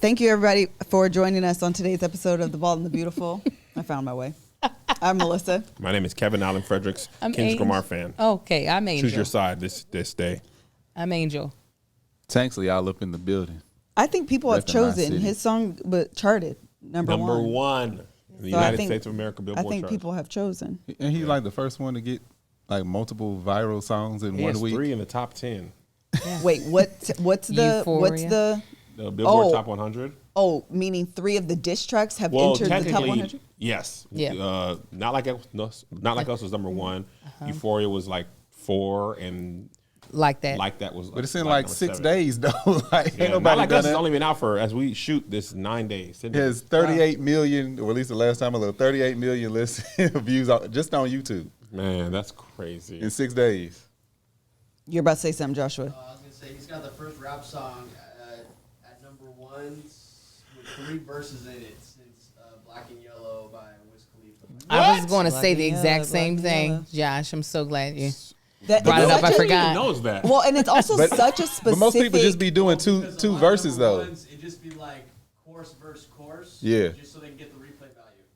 Thank you, everybody, for joining us on today's episode of The Bald and the Beautiful. I found my way. I'm Melissa. My name is Kevin Allen Fredericks, Kendrick Lamar fan. Okay, I'm Angel. Choose your side this day. I'm Angel. Tanksley all up in the building. I think people have chosen his song, but charted number one. In the United States of America Billboard I think chart. people have chosen. And he's like the first one to get like multiple viral songs in He 1 has week. 3 in the top 10. Yeah. Wait, what's the The Billboard Top 100. Oh, meaning 3 of the diss tracks have entered the top 100? Yes. Yeah. Not Like Us was number 1. Euphoria was like 4, and Like That was. But it's in like like 6 7. days though. Like Yeah, ain't Not nobody Like done Us has that. only been out for, as we shoot this, 9 days. It has 38 million, or at least the last time I looked, 38 million views just on YouTube Man, that's crazy. in 6 days. You're about to say something, Joshua. I was going to say, he's got the first rap song at number 1 with 3 verses in it since Black and Yellow by Wiz Khalifa. I was going to Black say and the yellow, exact black same and thing, yellow. Josh. I'm so glad you That brought it it's up. I such a- forgot. knows that. Well, and it's also such a specific. But most people just be doing Because a two lot of verses number though. ones, it just be like chorus, verse, chorus. Yeah. Just so they can get the replay value.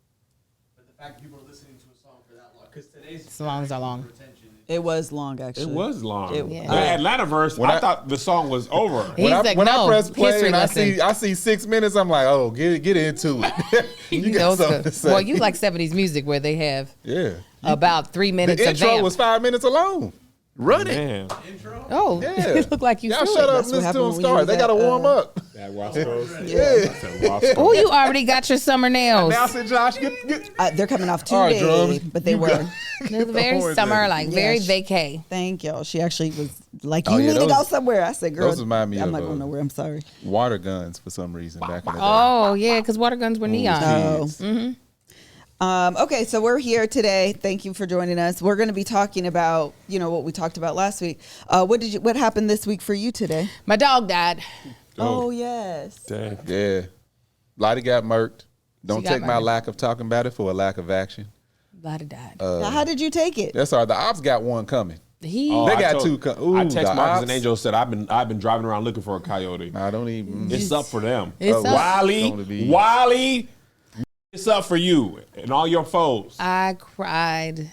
But the fact that people are listening to a song for that long, because today's Songs are long. retention. It was long, actually. It was long. Yeah. The Atlanta verse, I thought the song was over. He's like, when I no, press play history and lesson. I see 6 minutes, I'm like, oh, get into it. you got Those something are- to say. Well, you like 70s music where they have yeah. about 3 minutes The of intro vamp. was 5 minutes alone. Run it. Man. Intro? Oh, Yeah. it looked like you Y'all threw shut it. up That's what and listen to happened them when you start. was They got to at, warm up. That Roscoe's. Yeah. I said Roscoe. Oh, you already got your summer nails. Now I said, Josh, get. They're coming off All right, today, drums. but they You were. got- They're very horns summer, ready. like Yeah, very sh- vacay. Thank y'all. She actually was like, Oh, you yeah, need to those- go somewhere. I said, girl, those remind me I'm of, not going nowhere. I'm sorry. Water guns for some reason back in the day. Oh, yeah, because water guns were neon. Jeez. Okay, so we're here today. Thank you for joining us. We're going to be talking about, what we talked about last week. What happened this week for you today? My dog died. Oh, yes. Dang. Yeah. Lottie got murked. Don't She got take my murdered. lack of talking about it for a lack of action. Lottie died. Now, how did you take it? That's all right. The ops got one coming. He Oh, They I got told- 2 I ooh, text the Marcus ops. and Angel said I've been driving around looking for a coyote. I don't even. It's up for them. It's up. Gonna be- Wiley, it's up for you and all your foes. I cried.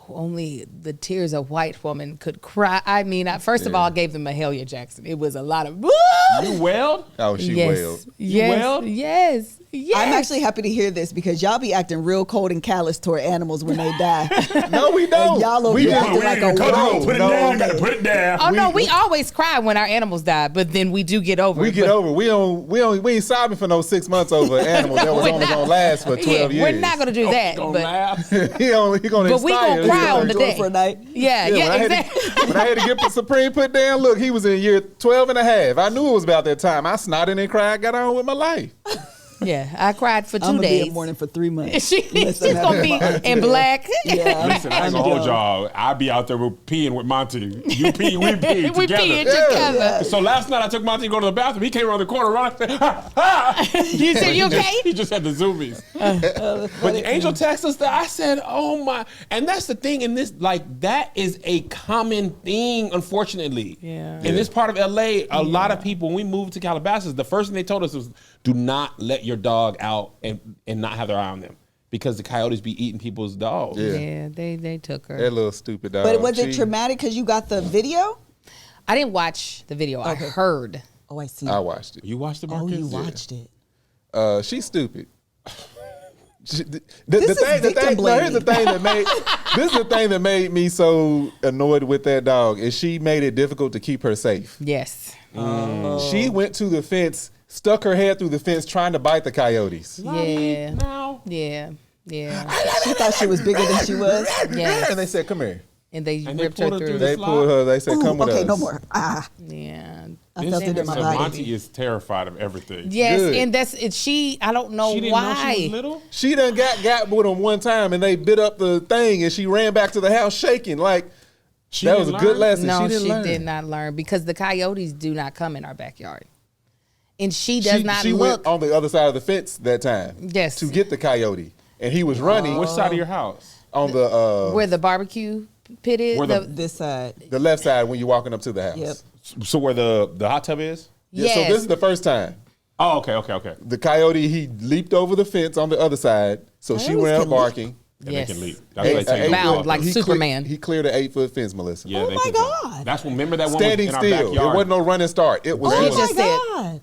Only the tears of white woman could cry. I mean, first of all, I gave them Mahalia Jackson. It was a lot of. You wailed? Oh, she yes, wailed. yes, wailed? yes, yes. I'm actually happy to hear this because y'all be acting real cold and callous toward animals when they die. No, we don't. And y'all over we here just acting like a Put it no, down. no. Gotta put it down. Oh no, we always cry when our animals die, but then we do get over. we it. get But- over. We ain't sobbing for no 6 months over an animal that was We're only not- gonna last for 12 yeah, years. We're not gonna do that, Gonna but laugh. he gonna But we gonna expire. cry on the Do it day. for a night. yeah, when, I exactly. when I had to get the Supreme put down, look, he was in year 12 and a half. I knew it was about that time. I snotted and cried, got on with my life. Yeah, I cried for 2 I'm going to be days. in mourning for 3 months. She's Listen, gonna be in black. Yeah, Listen, I ain't gonna hold y'all. I be out there peeing with Monty. You pee, we pee we together. peeing Yeah. together. So last night I took Monty to go to the bathroom. He came around the corner running. Ha, ha. You said you okay? He just had the zoomies. But the angel texted us that I said, oh my. And that's the thing in this, like, that is a common thing, unfortunately. Yeah. In this part of LA, a lot of people, when we moved to Calabasas, the first thing they told us was, do not let your dog out and not have their eye on them. Because the coyotes be eating people's dogs. Yeah. Yeah, they took her. That little stupid dog. But was it She- traumatic because you got the video? I didn't watch the video. I heard. Oh, I see. I watched it. You watched the Oh, Marcus? you watched it. She's stupid. The This is thing, victim no, here's the blaming. thing that made this is the thing that made me so annoyed with that dog is she made it difficult to keep her safe. Yes. She went to the fence, stuck her head through the fence, trying to bite the coyotes. Yeah. Now. Yeah. Yeah. She thought she was bigger than she was. Yes. And they said, "Come here." And they And they ripped her pulled her through. through They the pulled her. They said, Ooh, "Come with okay, us." no more. Yeah. I felt it in my So body. Monty is terrified of everything. Yes, Good. and that's it. She, I don't know She didn't why. know she was little? She done got with him one time, and they bit up the thing, and she ran back to the house shaking like She that was a didn't good learn? lesson. No, she didn't learn. did not learn because the coyotes do not come in our backyard, and she does not She look. went on the other side of the fence that time. Yes. To get the coyote, and he was running Which side of your house? on the where the barbecue pit is. Where the- This side. the left side when you're walking up to the house. Yep. So where the hot tub is? Yeah, yes. so this is the first time. Oh, okay. The coyote, he leaped over the fence on the other side, so she Coyotes went can up barking. And Yes. they can leap. That's why they take Bound off. like Superman. He cleared an 8-foot fence, Melissa. Yeah, Oh they my can- God. That's when. Remember that one was Standing in our still. backyard. It wasn't no running start. It was Oh He running. just my said- God.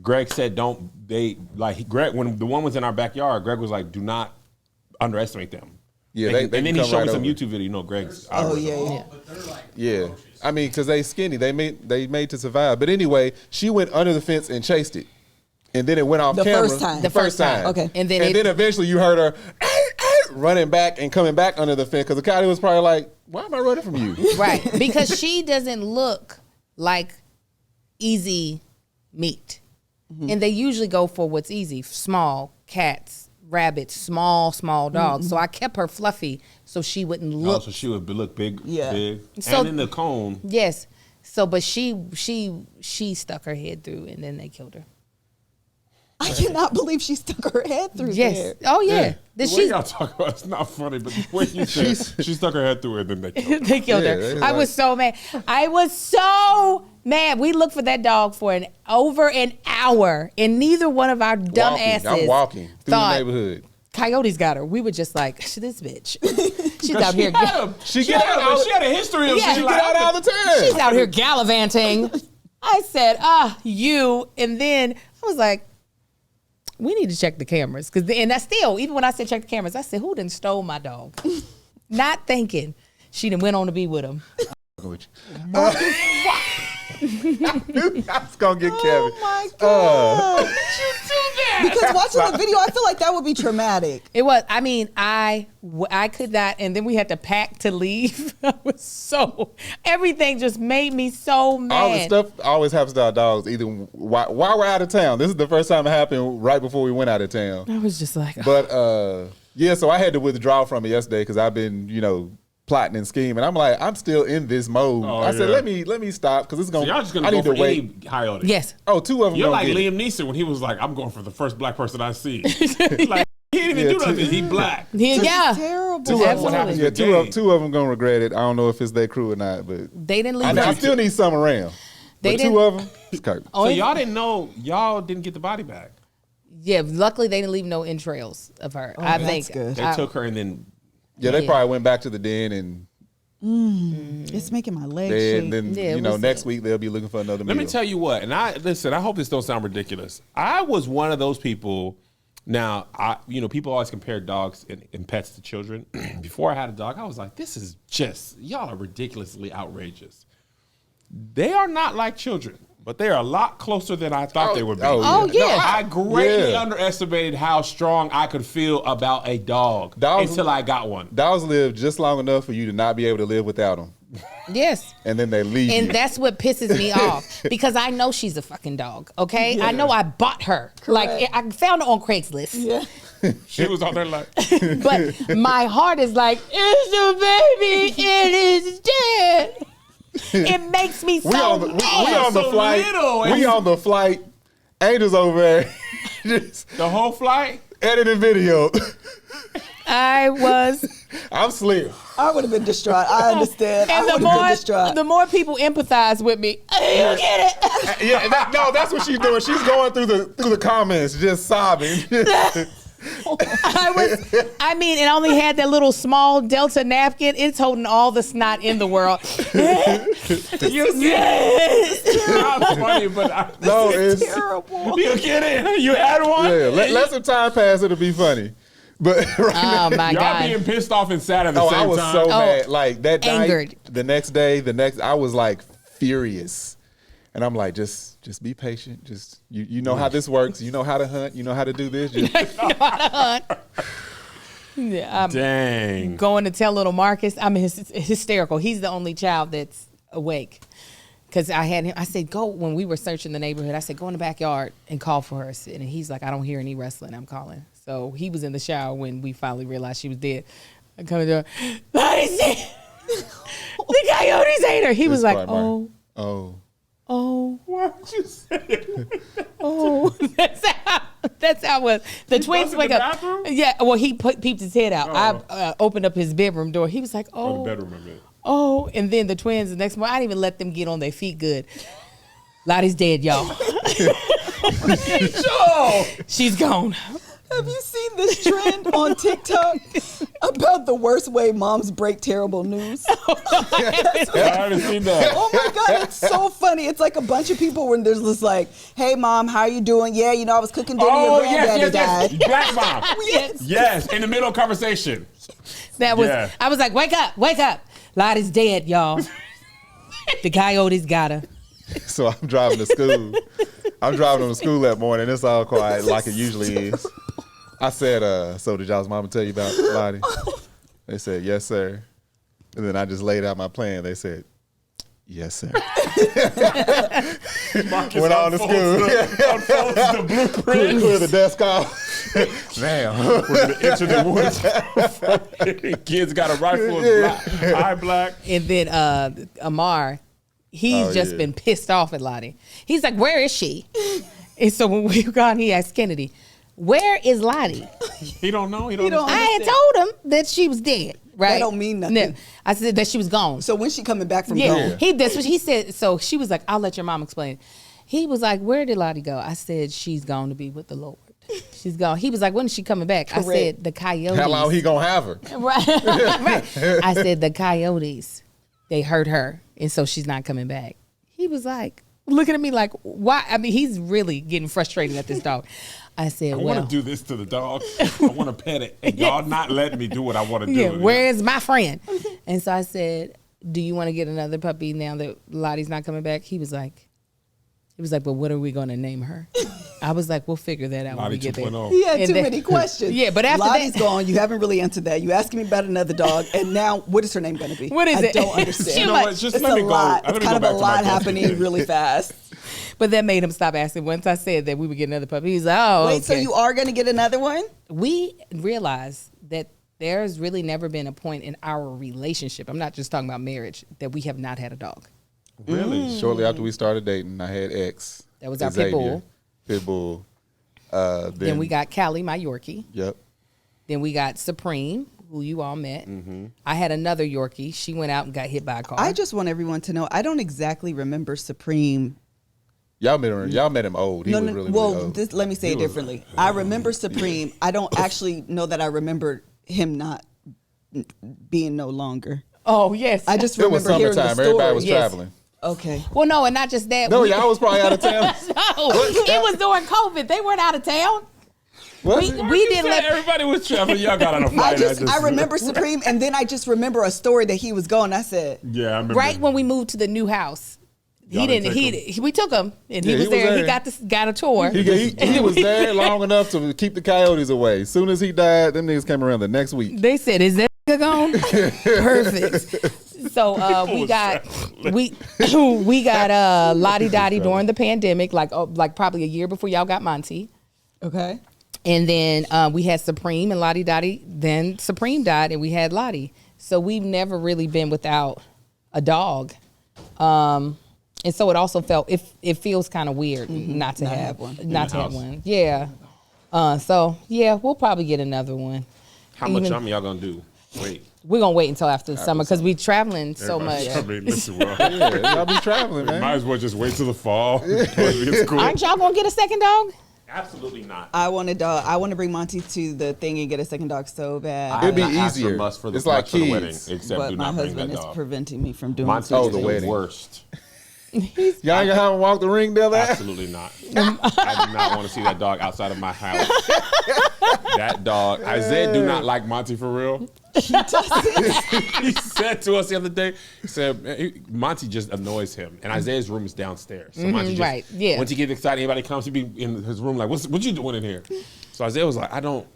Greg said, "Don't they like?" Greg, when the one was in our backyard, Greg was like, "Do not underestimate them." Yeah, They they can- and then can he come showed me right some over. YouTube video. You know, Greg's. Oh yeah. But they're like Yeah. ferocious. I mean, because they skinny. They made to survive. But anyway, she went under the fence and chased it. And then it went off The camera. first time. The first time. Okay. And then eventually you heard her running back and coming back under the fence because the coyote was probably like, why am I running from you? right, because she doesn't look like easy meat. And they usually go for what's easy, small cats, rabbits, small dogs. So I kept her fluffy so she wouldn't Oh, look. so she would look big, Yeah. big, So- and in the cone. Yes. So, but she stuck her head through, and then they killed her. I cannot believe she stuck her head through Yes. there. Oh yeah. The That way y'all talk about it's not funny, but the way you said she stuck her head through it, and then they killed her. they killed Yeah, her. it's I like- was so mad. I was so mad. We looked for that dog for over an hour, and neither one of our dumb asses I'm walking through the thought neighborhood. coyotes got her. We were just like, this bitch. She's out here. She had a history of Yeah. She get out all the time. She's out here gallivanting. I said, you. And then I was like, we need to check the cameras. And that's still, even when I said check the cameras, I said, who done stole my dog? Not thinking she done went on to be with him. I was gonna get Kevin. Oh my God. Because watching the video, I feel like that would be traumatic. It was, I mean, I could not, and then we had to pack to leave. I was so, everything just made me so mad. All the stuff always happens to our dogs, either while we're out of town. This is the first time it happened right before we went out of town. I was just like, But yeah, so I had to withdraw from it yesterday because I've been, plotting and scheming. I'm like, I'm still in this mode. Oh, I said, yeah. let me stop because it's So gonna. y'all just gonna I go need for to wait. any coyote. yes. Oh, 2 of them. You're don't like get it. Liam Neeson when he was like, "I'm going for the first black person I see." Like he didn't even do nothing. He black. Yeah. Terrible. Two of what them, happens yeah, with two of, game. two of them gonna regret it. I don't know if it's their crew or not, but They didn't leave I no, still need some around. They But didn't- 2 of them, it's Kurt. So y'all didn't know. Y'all didn't get the body back. Yeah, luckily they didn't leave no entrails of her. I that's think good. They took her and then. Yeah, they Yeah. probably went back to the den and It's making my legs then, shake. Yeah, it was next it. week they'll be looking for another meal. Let me tell you what, and I hope this don't sound ridiculous. I was one of those people. Now, people always compare dogs and pets to children. Before I had a dog, I was like, this is just, y'all are ridiculously outrageous. They are not like children, but they are a lot closer than I thought they would be. Oh, yeah. No, I greatly Yeah. underestimated how strong I could feel about a dog Dogs- until I got one. Dogs live just long enough for you to not be able to live without them, Yes. and then they leave And you. that's what pisses me off because I know she's a fucking dog. Okay, I know I bought her. Like I found her on Craigslist. Yeah. She was on there like, But my heart is like, it's a baby. It is dead. It makes me so we on the mad. so flight. little. We on the flight. Angel's over there, just the whole flight. editing video. I was, I'm slick. I would have been distraught. I understand. I and would have been distraught. the more people empathize with me, you get it. Yeah, that's what she's doing. She's going through the comments, just sobbing. I mean, it only had that little small Delta napkin. It's holding all the snot in the world. Yes. Not funny, but No, it's Terrible. you get it. You had one. yeah. Let some time pass. It'll be funny. But right now, Oh my Y'all God. being pissed off and sad at the oh, same I was time. so mad. Like that angered. night, the next, I was like furious, and I'm like, just be patient. Just you know how this works. You know how to hunt. You know how to do this. Just, Yeah, I'm Dang. going to tell little Marcus. I'm hysterical. He's the only child that's awake. Because I had him, I said, go, when we were searching the neighborhood, I said, go in the backyard and call for her. And he's like, I don't hear any wrestling. I'm calling. So he was in the shower when we finally realized she was dead. I come in the door, the coyotes ate her. He was like, part, Mark. oh. Why would you say it? Oh, that's how it was. The twins busted wake the up. bathroom? Yeah, well, he peeped his head out. Oh. I opened up his bedroom door. He was like, Oh, the bedroom of it. oh, and then the twins the next morning, I didn't even let them get on their feet good. Lottie's dead, y'all. She's gone. Have you seen this trend on TikTok about the worst way moms break terrible news? I haven't seen that. Oh my God, it's so funny. It's like a bunch of people when there's this like, hey mom, how you doing? Yeah, you know, I was cooking dinner, your granddaddy died. Black mom. Yes. Yes, in the middle of conversation. That was. Yeah. I was like, wake up. Lottie's dead, y'all. The coyotes got her. So I'm driving to school. I'm driving them to school that morning. It's all quiet like it usually is. I said, so did y'all's mama tell you about Lottie? They said, yes, sir. And then I just laid out my plan. They said, yes, sir. Marcus Went on to school. Unfolds the blueprint. Clear the desk off. Damn. We're going to enter the woods. Kids got a rifle. Eye black. And then Amar, he's just been pissed off at Lottie. He's like, where is she? And so when we gone, he asked Kennedy, where is Lottie? He don't know. He don't don't- understand. I had told him that she was dead. Right? That don't mean nothing. No. I said that she was gone. So when's she coming back from Yeah, gone? that's what he said. So she was like, "I'll let your mom explain." He was like, "Where did Lottie go?" I said, "She's gone to be with the Lord. She's gone." He was like, "When is she coming back?" I said, "The coyotes." How long he gonna have her? Right. Right. I said, "The coyotes, they hurt her, and so she's not coming back." He was like, looking at me like, "Why?" I mean, he's really getting frustrated at this dog. I said, I "Well, want to do this to the dog. I want to pet it. And y'all not letting me do what I want to do. yeah, where is my friend?" And so I said, "Do you want to get another puppy now that Lottie's not coming back?" He was like, "But what are we going to name her?" I was like, "We'll figure that out when we Lottie get there." 2.0. He had And too then- many questions. Yeah, but after Lottie's that- gone. You haven't really answered that. You asking me about another dog, and now what is her name going to be? What is I it? don't understand. You know what? Just It's let a me go. lot. Let It's me kind go of a back to my lot question. happening really fast. But that made him stop asking. Once I said that we would get another puppy, he's like, "Oh, Wait, okay." so you are going to get another one? We realized that there's really never been a point in our relationship, I'm not just talking about marriage, that we have not had a dog. Really? Shortly after we started dating, I had X. That was our pit bull. Pit bull. Then we got Callie, my Yorkie. Yep. Then we got Supreme, who you all met. I had another Yorkie. She went out and got hit by a car. I just want everyone to know I don't exactly remember Supreme. Y'all met him old. He was really old. Let me say it differently. I remember Supreme. I don't actually know that I remember him not being no longer. Oh, yes. I just It was remember hearing the summertime. story. Everybody was Yes. traveling. Okay. Well, no, and not just that. No, y'all was probably out of town. No, it was during COVID. They weren't out of town. Was We, it? we didn't let. Everybody was traveling. Y'all got on a flight. I remember Supreme, and then I just remember a story that he was gone. I said, Yeah, I remember. Right when we moved to the new house. Y'all didn't take We took him, and he Yeah, was he was there. He there. got a tour. He was there long enough to keep the coyotes away. As soon as he died, them niggas came around the next week. They said, "Is that gone?" Perfect. So we got Lottie Dottie during the pandemic, like probably a year before y'all got Monty. okay. And then we had Supreme and Lottie Dottie. Then Supreme died, and we had Lottie. So we've never really been without a dog. And so it also it feels kind of weird not to have one. not to have house. one. Yeah. So yeah, we'll probably get another one. How much Even- y'all gonna do? Wait. We're gonna wait until after the summer because we traveling so much. I mean, listen, well, Yeah, y'all be traveling, might man. as well just wait till the fall. It's cool. Aren't y'all gonna get a second dog? Absolutely not. I want a dog. I want to bring Monty to the thing and get a second dog so bad. It'd be I asked for easier. must for the, It's like much for the wedding, kids. except but do my not bring husband that is dog. preventing me from doing Monty so. is the the wedding. worst. Y'all ain't gonna have him walk the ring down there? Absolutely not. I do not want to see that dog outside of my house. That dog. Isaiah do not like Monty for real. He said to us the other day, he said, Monty just annoys him. And Isaiah's room is downstairs. So Monty just, right, yeah. once he gets excited, anybody comes, he'd be in his room like, what you doing in here? So Isaiah was like, I don't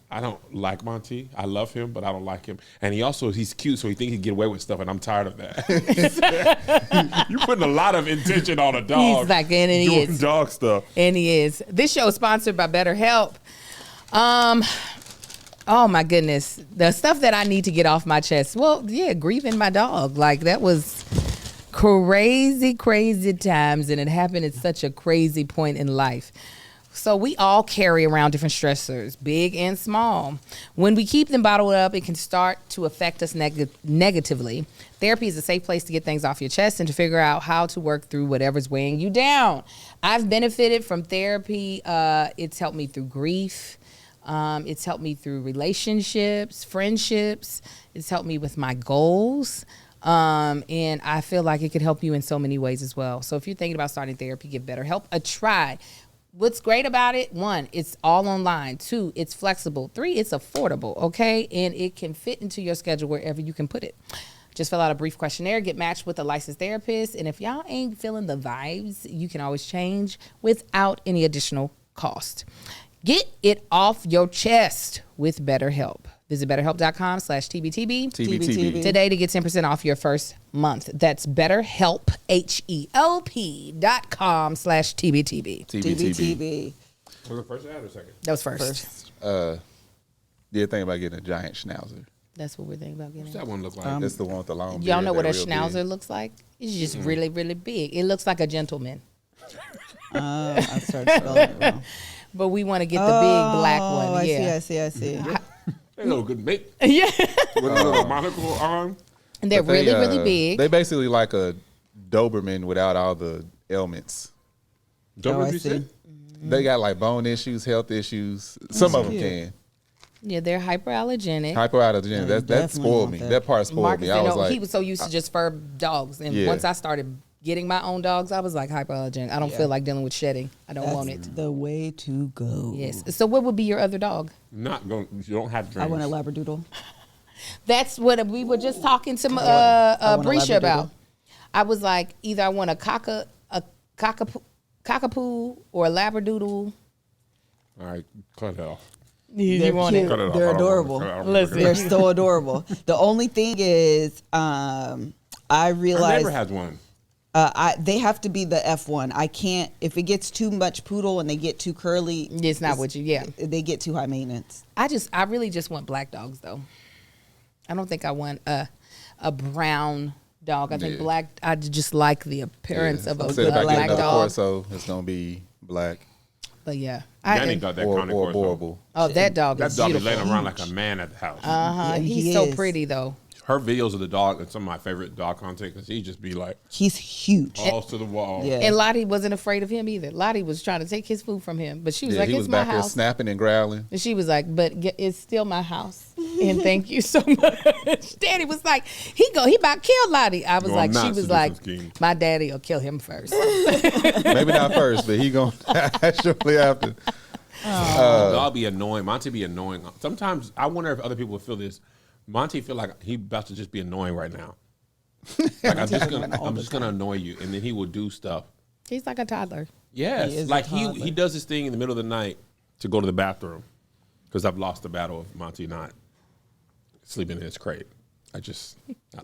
like Monty. I love him, but I don't like him. And he's cute, so he thinks he can get away with stuff, and I'm tired of that. You're putting a lot of intention on a dog. He's like, and he doing is. dog stuff. And he is. This show is sponsored by BetterHelp. Oh my goodness. The stuff that I need to get off my chest. Well, yeah, grieving my dog. Like that was crazy, crazy times. And it happened at such a crazy point in life. So we all carry around different stressors, big and small. When we keep them bottled up, it can start to affect us negatively. Therapy is a safe place to get things off your chest and to figure out how to work through whatever's weighing you down. I've benefited from therapy. It's helped me through grief. It's helped me through relationships, friendships. It's helped me with my goals. And I feel like it could help you in so many ways as well. So if you're thinking about starting therapy, give BetterHelp a try. What's great about it, 1, it's all online. 2, it's flexible. 3, it's affordable, okay? And it can fit into your schedule wherever you can put it. Just fill out a brief questionnaire, get matched with a licensed therapist, and if y'all ain't feeling the vibes, you can always change without any additional cost. Get it off your chest with BetterHelp. Visit BetterHelp.com/TBTB TBTB. today to get 10% off your first month. That's BetterHelp, HELP.com/TBTB. TBTB. Was it first ad or second? That was first. Yeah, think about getting a giant schnauzer. That's what we're thinking about getting. What's that one look like? That's the one with the long beard. Y'all know what a They're real schnauzer big. looks like? It's just really, really big. It looks like a gentleman. I started spelling it wrong. But we want to get the big black one. I Yeah. see. They look good mate. Yeah. With a little monocle on. And they're But they, really, really big. They basically like a Doberman without all the ailments. Don't I you see. say? They got like bone issues, health issues. Some of them cute. can. Yeah, they're hyperallergenic. Hypoallergenic. That definitely spoiled want me. that. That part spoiled Marcus, me. I was like, he was so used to just fur dogs. And Yeah. once I started getting my own dogs, I was like hyperallergenic. I don't feel like dealing with shedding. I don't want it. That's the way to go. Yes. So what would be your other dog? Not going. You don't have I dreams. want a Labradoodle. That's what we were just talking to want a Brescia about. Labradoodle. I was like, either I want a cockapoo or a Labradoodle. All right, cut it off. They're want cute. it? Cut it off. They're I don't want it. adorable. Cut it off. Listen. They're so adorable. The only thing is, I My realized neighbor has one. they have to be the F1. I can't, if it gets too much poodle and they get too curly. It's not what you, yeah. They get too high maintenance. I really just want black dogs though. I don't think I want a brown dog. I think Yeah. black, I just like the appearance of a I said if I get black another dog. Corso, it's gonna be black But yeah. Danny got that or chronic Corso. Borable. Oh, that dog That is dog be beautiful. laying around like a man at the house. Uh-huh. Yeah, He's he so is. pretty though. Her videos of the dog and some of my favorite dog content because he just be like He's huge. balls to the wall. Yeah. And Lottie wasn't afraid of him either. Lottie was trying to take his food from him, but she was Yeah, like, he "It's was my back there house." snapping and growling. And she was like, "But it's still my house." And thank you so much. Daddy was like, "He about killed Lottie." I was Going like, she nuts was to like, different schemes. "My daddy will kill him first." Maybe not first, but he gonna shortly after. Dog be annoying. Monty be annoying. Sometimes I wonder if other people would feel this. Monty feel like he about to just be annoying right now. Like I'm just gonna annoy you, and then he will do stuff. He's like a toddler. Yes, He is a like toddler. he does this thing in the middle of the night to go to the bathroom because I've lost the battle of Monty not sleeping in his crate. I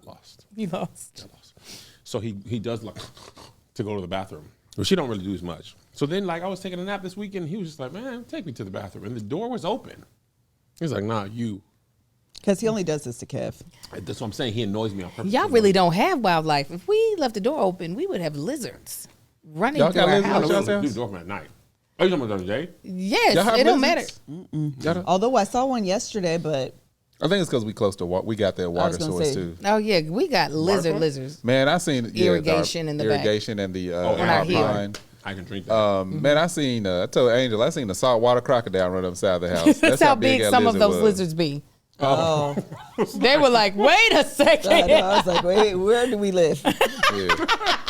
lost. He lost. I lost. So he does like to go to the bathroom. Well, she don't really do as much. So then, like, I was taking a nap this weekend. He was just like, "Man, take me to the bathroom," and the door was open. He's like, "Nah, you." Because he only does this to Kev. That's what I'm saying. He annoys me on purpose. Y'all really don't have wildlife. If we left the door open, we would have lizards running Y'all through got our lizards? I don't house. know. Leave the door open at night. Oh, you talking about the other day? Yes, Y'all have it don't matter. lizards? Although I saw one yesterday, but I think it's because we close to water. We got that water gonna source say. too. Oh yeah, we got Waterfront? lizards. Man, I seen Irrigation in the back. irrigation and the On our hill. alpine. I can drink that. Man, I seen. I told Angel I seen the saltwater crocodile run up the side of the house. That's how big that some of lizard those was. lizards be. oh, They were like, "Wait a I second." know. I was like, wait, where do we live? Yeah.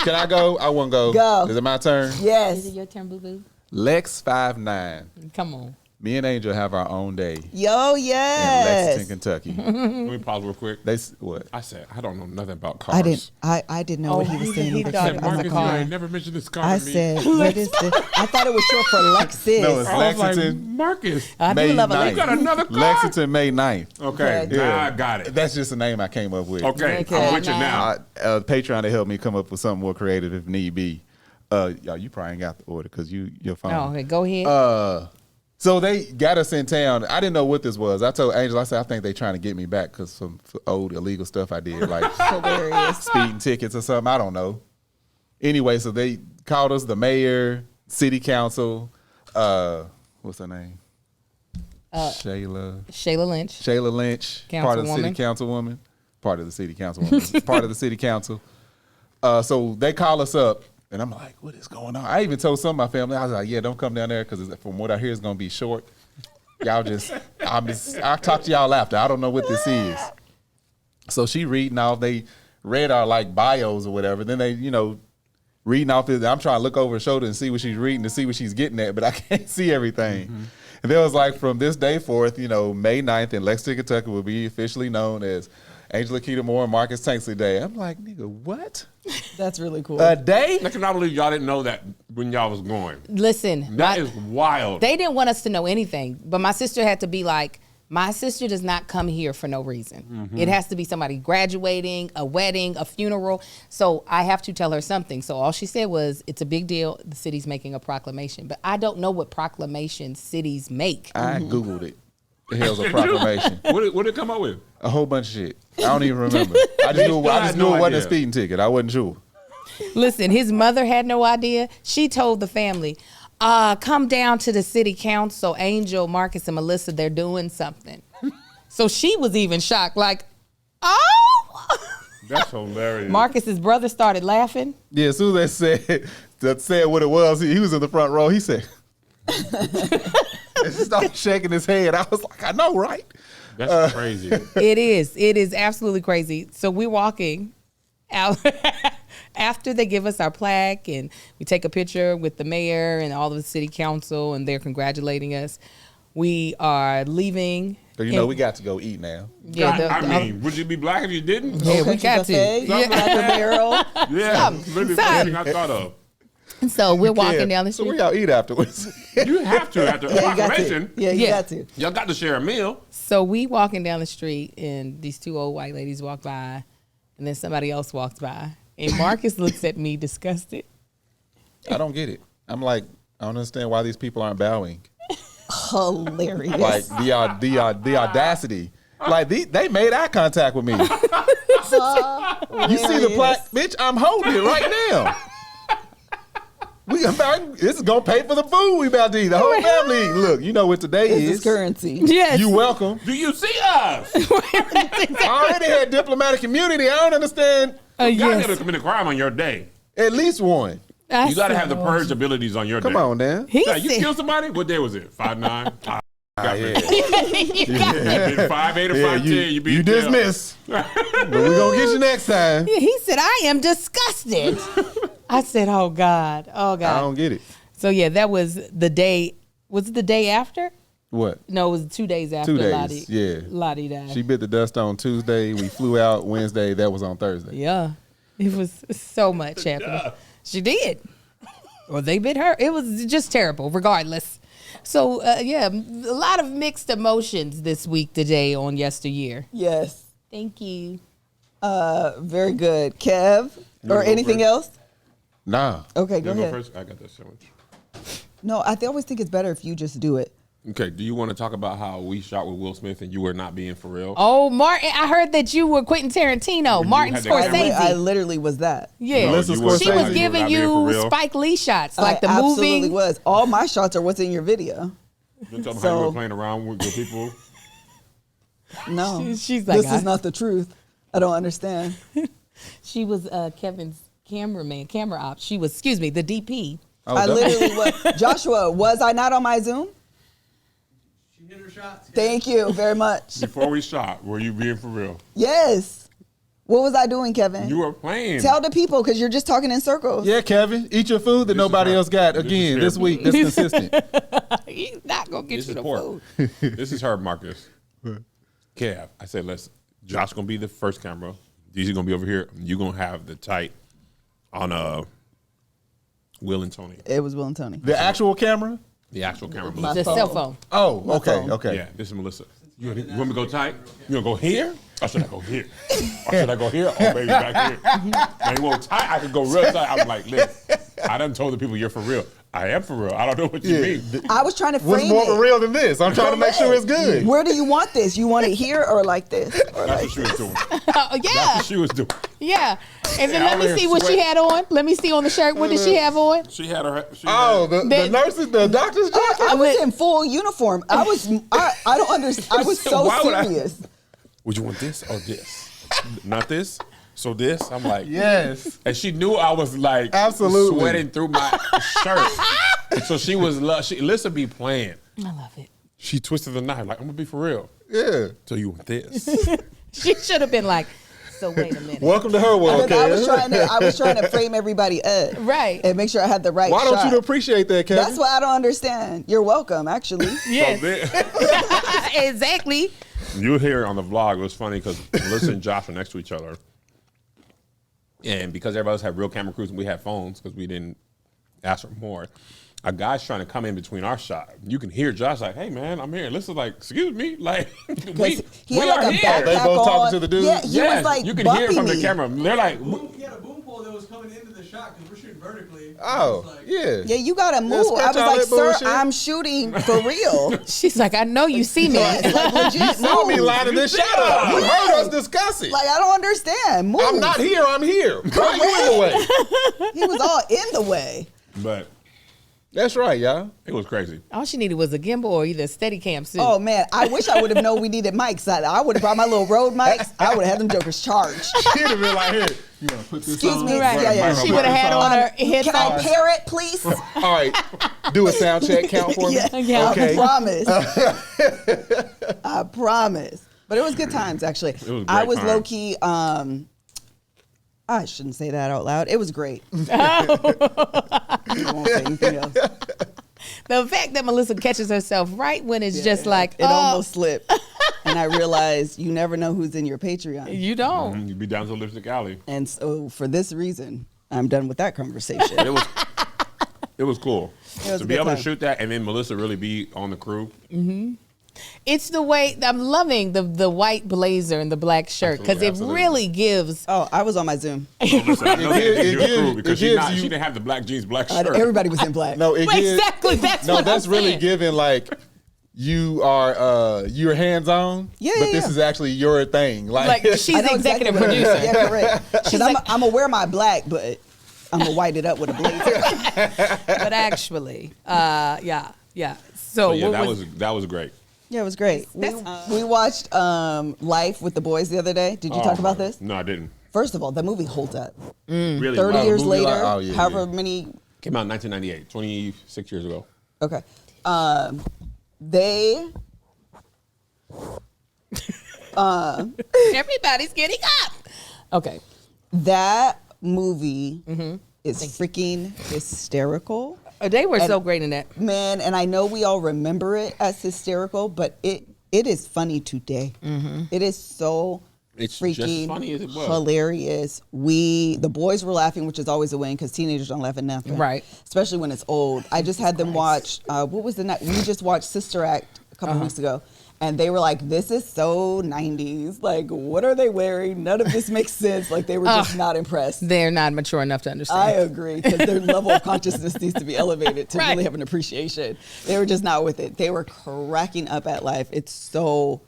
Can I go? I want to go. Go. Is it my turn? Is Yes. it your turn, boo boo? Lex 5'9". Come on. Me and Angel have our own day Yo, in yes. Lexington, Kentucky. Let me pause real quick. What? I said I don't know nothing about cars. I didn't know what he was saying. he either. thought I it said, was a Marcus, you car. ain't never mentioned this car I to me. said, what is this? I thought it was short for Lexus. No, it's I was like, Lexington. Marcus. I do May love a 9th. You got another car? Lexington, May 9th. Okay, Okay. now I got it. That's just a name I came up with. Okay, Okay. I'm with you now. Patreon to help me come up with something more creative if need be. Y'all, you probably ain't got the order because your phone. Oh, okay, go ahead. So they got us in town. I didn't know what this was. I told Angel, I said, I think they trying to get me back because some old illegal stuff I did, like Hilarious. speeding tickets or something. I don't know. Anyway, so they called us, the mayor, city council, What's her name? Shayla Lynch. Shayla Lynch, part of the city councilwoman. Part of the city councilwoman. Part of the city council. So they call us up, and I'm like, what is going on? I even told some of my family, I was like, yeah, don't come down there because from what I hear, it's going to be short. Y'all I'll talk to y'all after. I don't know what this is. So she reading off, they read our like bios or whatever. Then they, reading off this. I'm trying to look over her shoulder and see what she's reading to see what she's getting at, but I can't see everything. Mm-hmm. And there was like, from this day forth, May 9th in Lexington, Kentucky will be officially known as Angela Keita Moore and Marcus Tanksley Day. I'm like, nigga, what? That's really cool. A day? I cannot believe y'all didn't know that when y'all was going. Listen. That is wild. They didn't want us to know anything, but my sister had to be like, my sister does not come here for no reason. Mm-hmm. It has to be somebody graduating, a wedding, a funeral. So I have to tell her something. So all she said was, it's a big deal. The city's making a proclamation. But I don't know what proclamations cities make. I Googled it. The hell's a proclamation? What did it come up with? A whole bunch of shit. I don't even remember. I just knew it wasn't a speeding ticket. I wasn't sure. Listen, his mother had no idea. She told the family, come down to the city council. Angel, Marcus, and Melissa, they're doing something. So she was even shocked, like, oh. That's hilarious. Marcus's brother started laughing. Yeah, as soon as that said what it was, he was in the front row. He said, and started shaking his head. I was like, I know, right? That's crazy. It is absolutely crazy. So we're walking out after they give us our plaque, and we take a picture with the mayor and all of the city council, and they're congratulating us. We are leaving. So we got to go eat now. Yeah, would you be black if you didn't? Yeah, we got to. Yeah. Barrel. Yeah, maybe the first thing I thought of. And so we're walking down the street. So where y'all eat afterwards? You have to after the proclamation. You got to. Y'all got to share a meal. So we walking down the street, and these two old white ladies walk by, and then somebody else walks by, and Marcus looks at me disgusted. I don't get it. I'm like, I don't understand why these people aren't bowing. Hilarious. Like the audacity. Like they made eye contact with me. You see the plaque, bitch? I'm holding it right now. This is gonna pay for the food we about to eat. The whole family eat. Look, you know what today this is. is currency. Yes. You welcome. Do you see us? I already had diplomatic immunity. I don't understand. Y'all Yes. never commit a crime on your day. At least one. I You got to said, have the purge abilities on your day. Come on, Dan. He Yeah, you said, killed somebody? What day was it? 5'9"? Yeah. You been 5'8" or 5'10", you beat you dismiss. But we're gonna get you next time. he said, I am disgusted. I said, oh God. I don't get it. So yeah, that was the day. Was it the day after? What? No, it was 2 days after 2 days. Lottie. Yeah. Lottie died. She bit the dust on Tuesday. We flew out Wednesday. That was on Thursday. Yeah. It was so much happening. She did. Or they bit her. It was just terrible, regardless. So, yeah, a lot of mixed emotions this week today on Yesteryear. Yes. Thank you. Very good. Kev, or anything else? Nah. Okay, go You ahead. go first? I got that sandwich. No, I always think it's better if you just do it. Okay, do you want to talk about how we shot with Will Smith and you were not being for real? Oh, Martin, I heard that you were Quentin Tarantino, When you Martin had the camera. Scorsese. I literally was that. Yeah. No, Melissa you were She saying was you giving were not being for you real. Spike Lee shots, like the I absolutely moving. was. All my shots are what's in your video. You tell me how you So- were playing around with people. No. She's like, this is not the truth. I don't understand. She was Kevin's camera op. She was, the DP. Oh, I that- literally was. Joshua, was I not on my Zoom? She hit her shots. Thank you very much. Before we shot, were you being for real? Yes. What was I doing, Kevin? You were playing. Tell the people because you're just talking in circles. Yeah, Kevin, eat your food that This is nobody her. else got This is again her. this week. That's consistent. He's not going to get This you is the pork. food. This is her, Marcus. Kev, I said, Josh gonna be the first camera. DZ gonna be over here. You gonna have the tight on Will and Tony. It was Will and Tony. The actual camera? The actual camera. My Melissa. The cell phone. Oh, My okay, phone. okay. Yeah, this is Melissa. You want me to go tight? You gonna go here? Or should I go here? Or should I go here? Oh, baby, back here. Now you want tight? I could go real tight. I'm like, listen, I done told the people you're for real. I am for real. I don't know what you mean. I was trying to What's frame more it. for real than this? I'm trying to make sure it's good. Where do you want this? You want it here or like this? Or That's like what she was doing. Oh, That's yeah, what she was doing. yeah. And then Yeah, let I'm me here see what she sweating. had on. Let me see on the shirt. What did she have on? She had her. Oh, the nurses, the doctor's jacket. I was in full uniform. I don't understand. I was so Why would I- serious. Would you want this or this? Not this. So this. I'm like, Yes. and she knew I was like, Absolutely. sweating through my shirt. So she was. Alyssa be playing. I love it. She twisted the knife. Like, I'm gonna be for real. Yeah. So you want this? She should have been like, so wait a minute. Welcome to her world, I was Kev. trying to frame everybody up. Right. And make sure I had the right Why don't shot. you appreciate that, Kevin? That's what I don't understand. You're welcome, actually. Yes. So then, Exactly. you hear it on the vlog. It was funny because Melissa and Josh were next to each other. And because everybody else had real camera crews and we had phones because we didn't ask for more, a guy's trying to come in between our shot. You can hear Josh like, "Hey man, I'm here." Alyssa's like, "Excuse me, like we He had are like a here." They backpack both talking on. to the dude? Yeah, he Yes, was like you can hear it bumping from the me. camera. They're like, He had a boom pole that was coming into the shot because we're shooting vertically. Oh, It was like, yeah. Yeah, you gotta move. scratch I was all like, that sir, bullshit. I'm shooting for real. She's like, I know you see me. Yes, like legit Saw me move. lining this shot up. You heard us discuss it. Like I don't understand. Move. I'm not here. I'm here. Why you in the way? He was all in the way. but That's right, y'all. it was crazy. All she needed was a gimbal or either a Steadicam suit. Oh man, I wish I would have known we needed mics. I would have brought my little Rode mics. I would have had them jokers charged. She'd have been like, here, you want to put this Excuse on? me. Right. Yeah, yeah. She would have had on her Can I headphones. pair it, please? All right, do a sound check count for me. Yeah, Yeah. I Okay. promise. I promise. But it was good times, actually. It was I great was times. low key. I shouldn't say that out loud. It was great. I won't say anything else. The fact that Melissa catches herself right when it's just like, It oh, almost slipped, and I realized you never know who's in your Patreon. you don't. You'd be down to Lipstick Alley. And so, for this reason, I'm done with that conversation. It was cool It was to a be good able time. to shoot that and then Melissa really be on the crew. It's the way I'm loving the white blazer and the black shirt because it Absolutely. really gives. Oh, I was on my Zoom. Listen, I know It they gives- did your it crew gives- because it she gives you- didn't have the black jeans, black shirt. Everybody was in black. No, it gives, Exactly. That's no, what that's I'm really saying. giving like you are you're hands on. Yeah, but yeah, this yeah. is actually your thing. Like she's I the know executive exactly what it is. producer. Yeah, correct. Because like- I'm gonna wear my black, but I'm gonna white it up with a blazer. But actually, yeah. So But yeah, what that was great. Yeah, it was great. We watched Life with the boys the other day. Did you talk about this? No, I didn't. First of all, the movie holds up. Really? 30 Wow. years movie later, like- oh, yeah, however yeah. many. Came out in 1998, 26 years ago. Okay. They. everybody's getting up. Okay. That movie is freaking hysterical. They were so great in that. Man, and I know we all remember it as hysterical, but it is funny today. It is so It's freaking just funny as it was. hilarious. The boys were laughing, which is always a win because teenagers don't laugh at nothing, Right. Especially when it's old. I just had them watch. What was the night? We just watched Sister Act a couple weeks ago. And they were like, this is so 90s. Like, what are they wearing? None of this makes sense. Like, they were just not impressed. They're not mature enough to understand. I agree, because their level of consciousness needs to be elevated to Right. really have an appreciation. They were just not with it. They were cracking up at life. It's so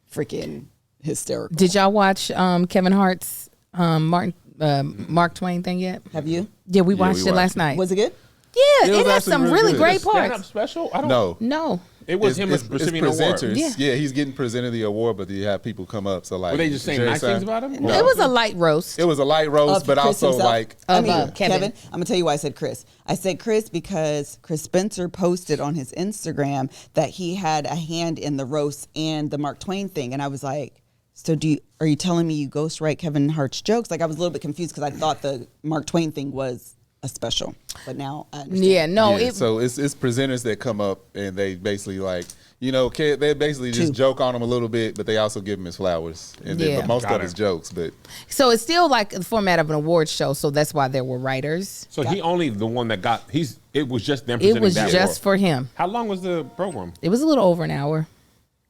freaking hysterical. Did y'all watch Kevin Hart's Mark Twain thing yet? Have you? Yeah, we watched it watched last it. night. Was it good? Yeah, It it, was had actually some really really good. great Stand-up parts. special? I don't. No. No. It was him receiving an award. presenters. Yeah. Yeah, he's getting presented the award, but you have people come up. So like, Were they just saying Jerry nice Sein- things about him? No. It was a light roast. It was a light roast, Of but Chris also himself? like Kevin. I'm gonna tell you why I said Chris. I said Chris because Chris Spencer posted on his Instagram that he had a hand in the roast and the Mark Twain thing, and I was like, so are you telling me you ghostwrite Kevin Hart's jokes? Like I was a little bit confused because I thought the Mark Twain thing was a special, but now I understand. Yeah, no. yeah, so it's presenters that come up and they basically like, they basically just Two. joke on him a little bit, but they also give him his flowers. And then, Yeah. but most Got of it. his jokes, but So it's still like the format of an award show, so that's why there were writers. So he only the one that got. It was just them It presenting was that just award. for him. How long was the program? It was a little over an hour.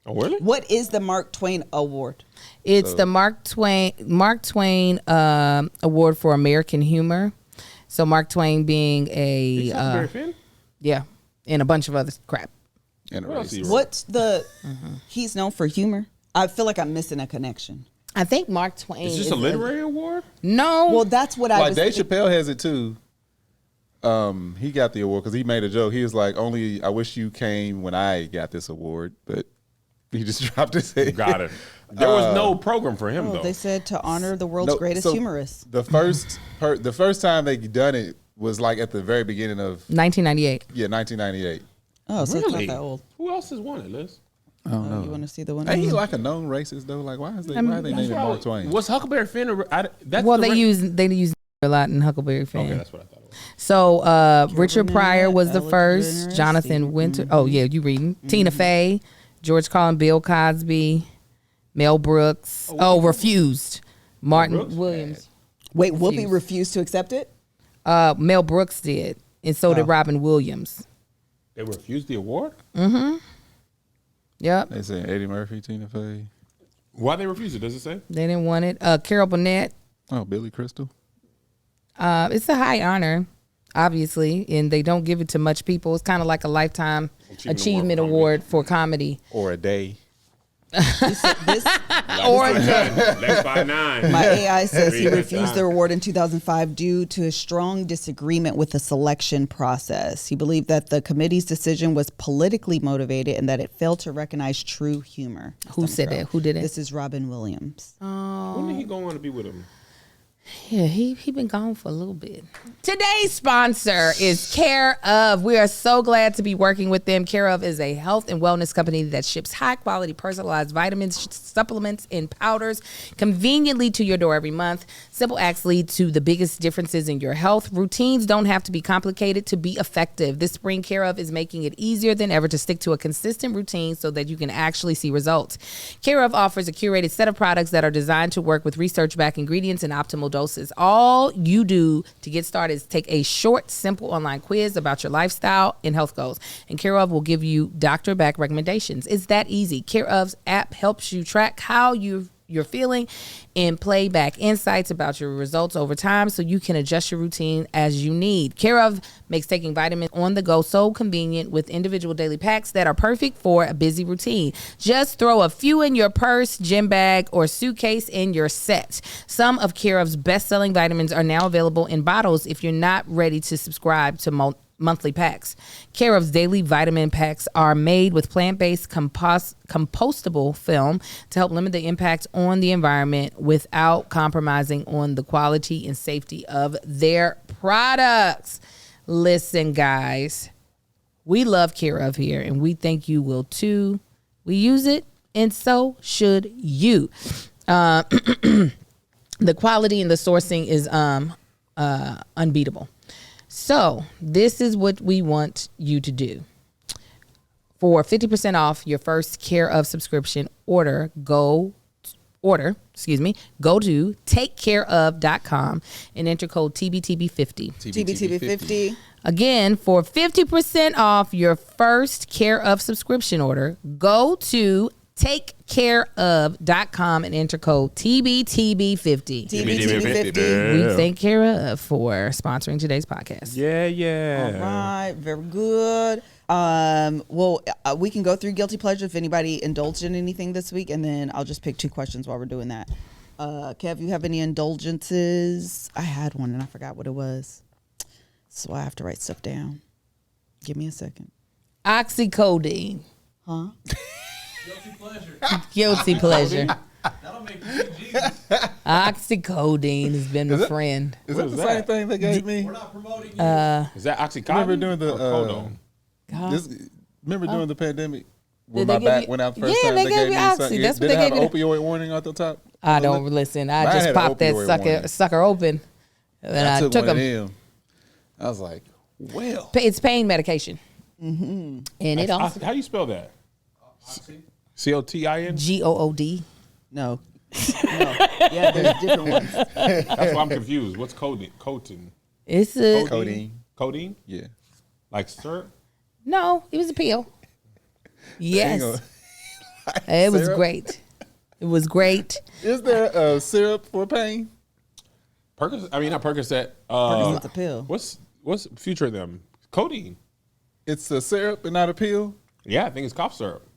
Oh, really? What is the Mark Twain Award? It's the Mark Twain Award for American Humor. So Mark Twain being He's a Huckleberry Finn? Yeah, and a bunch of other crap. And a What else do you racist. wrote? What's the? He's known for humor. I feel like I'm missing a connection. I think Mark Twain Is this a literary award? No. Well, that's what I Like was. Dave Chappelle has it too. He got the award because he made a joke. He was like, "Only I wish you came when I got this award," but he just dropped his head. Got it. There was no program for him, Oh, though. they said to honor the world's No, greatest so humorist. The first time they done it was like at the very beginning of 1998. 1998. Oh, so it's Really? not that old. Who else has won it, Liz? I don't know. You want to see the one? Ain't he like a known racist though? Like why are they naming Mark Twain? Was Huckleberry Finn? That's Well, the they use a lot in Huckleberry Finn. Okay, that's what I thought it was. So Richard Pryor was the Ellen first. DeGeneres, Jonathan Steve- Winter. Oh yeah, you reading? Tina Fey, George Carlin, Bill Cosby, Mel Brooks. Refused. Martin Brooks? Williams. Wait, Whoopi refused to accept it. Mel Brooks did, and so did Robin Williams. They refused the award? Yep, They said Eddie Murphy, Tina Fey. Why they refused it? Does it say? they didn't want it. Carol Burnett. Oh, Billy Crystal. It's a high honor, obviously, and they don't give it to much people. It's kind of like a lifetime achievement award for comedy. Or a day. This, Or Let's find 9. my AI says he Read that refused the down. award in 2005 due to a strong disagreement with the selection process. He believed that the committee's decision was politically motivated and that it failed to recognize true humor. who said that? Who did it? This is Robin Williams. When did he go on to be with him? Yeah, he been gone for a little bit. Today's sponsor is Care Of. We are so glad to be working with them. Care Of is a health and wellness company that ships high quality personalized vitamins, supplements, and powders conveniently to your door every month. Simple acts lead to the biggest differences in your health. Routines don't have to be complicated to be effective. This spring, Care Of is making it easier than ever to stick to a consistent routine so that you can actually see results. Care Of offers a curated set of products that are designed to work with research-backed ingredients and optimal doses. All you do to get started is take a short, simple online quiz about your lifestyle and health goals. And Care Of will give you doctor-backed recommendations. It's that easy. Care Of's app helps you track how you're feeling and play back insights about your results over time so you can adjust your routine as you need. Care Of makes taking vitamins on the go so convenient with individual daily packs that are perfect for a busy routine. Just throw a few in your purse, gym bag, or suitcase and you're set. Some of Care Of's best-selling vitamins are now available in bottles if you're not ready to subscribe to monthly packs. Care Of's daily vitamin packs are made with plant-based compostable film to help limit the impact on the environment without compromising on the quality and safety of their products. Listen, guys, we love Care Of here, and we think you will too. We use it, and so should you. The quality and the sourcing is unbeatable. So this is what we want you to do. For 50% off your first Care Of subscription go to takecareof.com and enter code TBTB50. TBTB50. Again, for 50% off your first Care Of subscription order, go to takecareof.com and enter code TBTB50. TBTB50. We thank Care Of for sponsoring today's podcast. Yeah. All right, very good. We can go through guilty pleasure if anybody indulged in anything this week, and then I'll just pick 2 questions while we're doing that. Kev, you have any indulgences? I had one and I forgot what it was, so I have to write stuff down. Give me a second. Oxycodone. Huh? Guilty pleasure. Guilty pleasure. That'll make you Jesus. Oxycodone has been my friend. Is What that is the that? same thing they gave me? We're not promoting you. Is that Oxycontin? Remember during the or Codone? remember during the pandemic when Did they my give back you- went out the first Yeah, time? they gave you Oxy. something. That's what Did they it have gave an you. opioid warning at the top? I don't listen. I Mine just had an popped that opioid warning. sucker open, and I took one of them. them. I was like, well, It's pain medication, and it also How do you spell that? Oxy. COTIN? GOOD. No. Yeah, there's different ones. That's why I'm confused. What's codeine? It's a codeine. Codeine? Yeah. Like syrup? no. It was a pill. Yes, Hang on. it was Syrup? great. It was great. Is there a syrup for pain? Percocet? I mean, not Percocet. Percocet's a pill. What's future of them? Codeine. It's a syrup and not a pill. Yeah, I think it's cough syrup.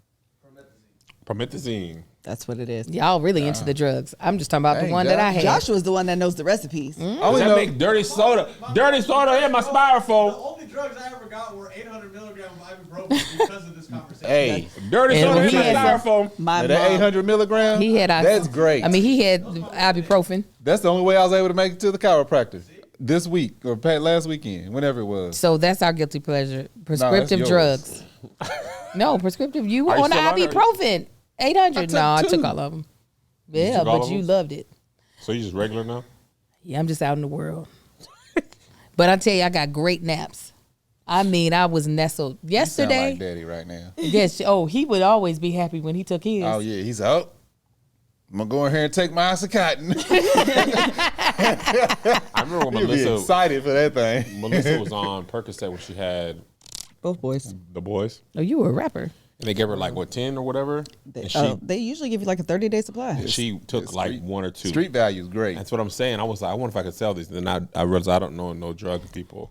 Promethazine. That's what it is. Y'all really into the drugs. I'm just talking about the Dang, one that I Josh. had. Joshua's the one that knows the recipes. Only Does that know- make dirty soda in my The styrofoam? only drugs I ever got were 800 milligrams of ibuprofen because of this conversation. Hey, Dirty And soda in he my had styrofoam. My now that mom, 800 milligrams. He had That's great. I mean, he had ibuprofen. That's the only way I was able to make it to the chiropractor this week or last weekend, whenever it was. So that's our guilty pleasure. Prescriptive yours. drugs. No, prescriptive. You Are you on still on it? ibuprofen. 800. No, I took took two. all of them. Yeah, took all but of you them? loved it. So you just regular now? Yeah, I'm just out in the world. But I tell you, I got great naps. I mean, I was nestled You sound yesterday. like daddy right now. Yes. Oh, he would always be happy when he took his. Oh yeah, he's out. I'm gonna go in here and take my Oxycontin. I remember when You'll be Melissa excited for that thing. was on Percocet when she had both boys. the boys. Oh, you were a rapper. And they gave her like, what, 10 or whatever? They usually give you like a 30-day supply. She took like one or two. Street value is great. That's what I'm saying. I was like, I wonder if I could sell these. Then I realized I don't know no drug people.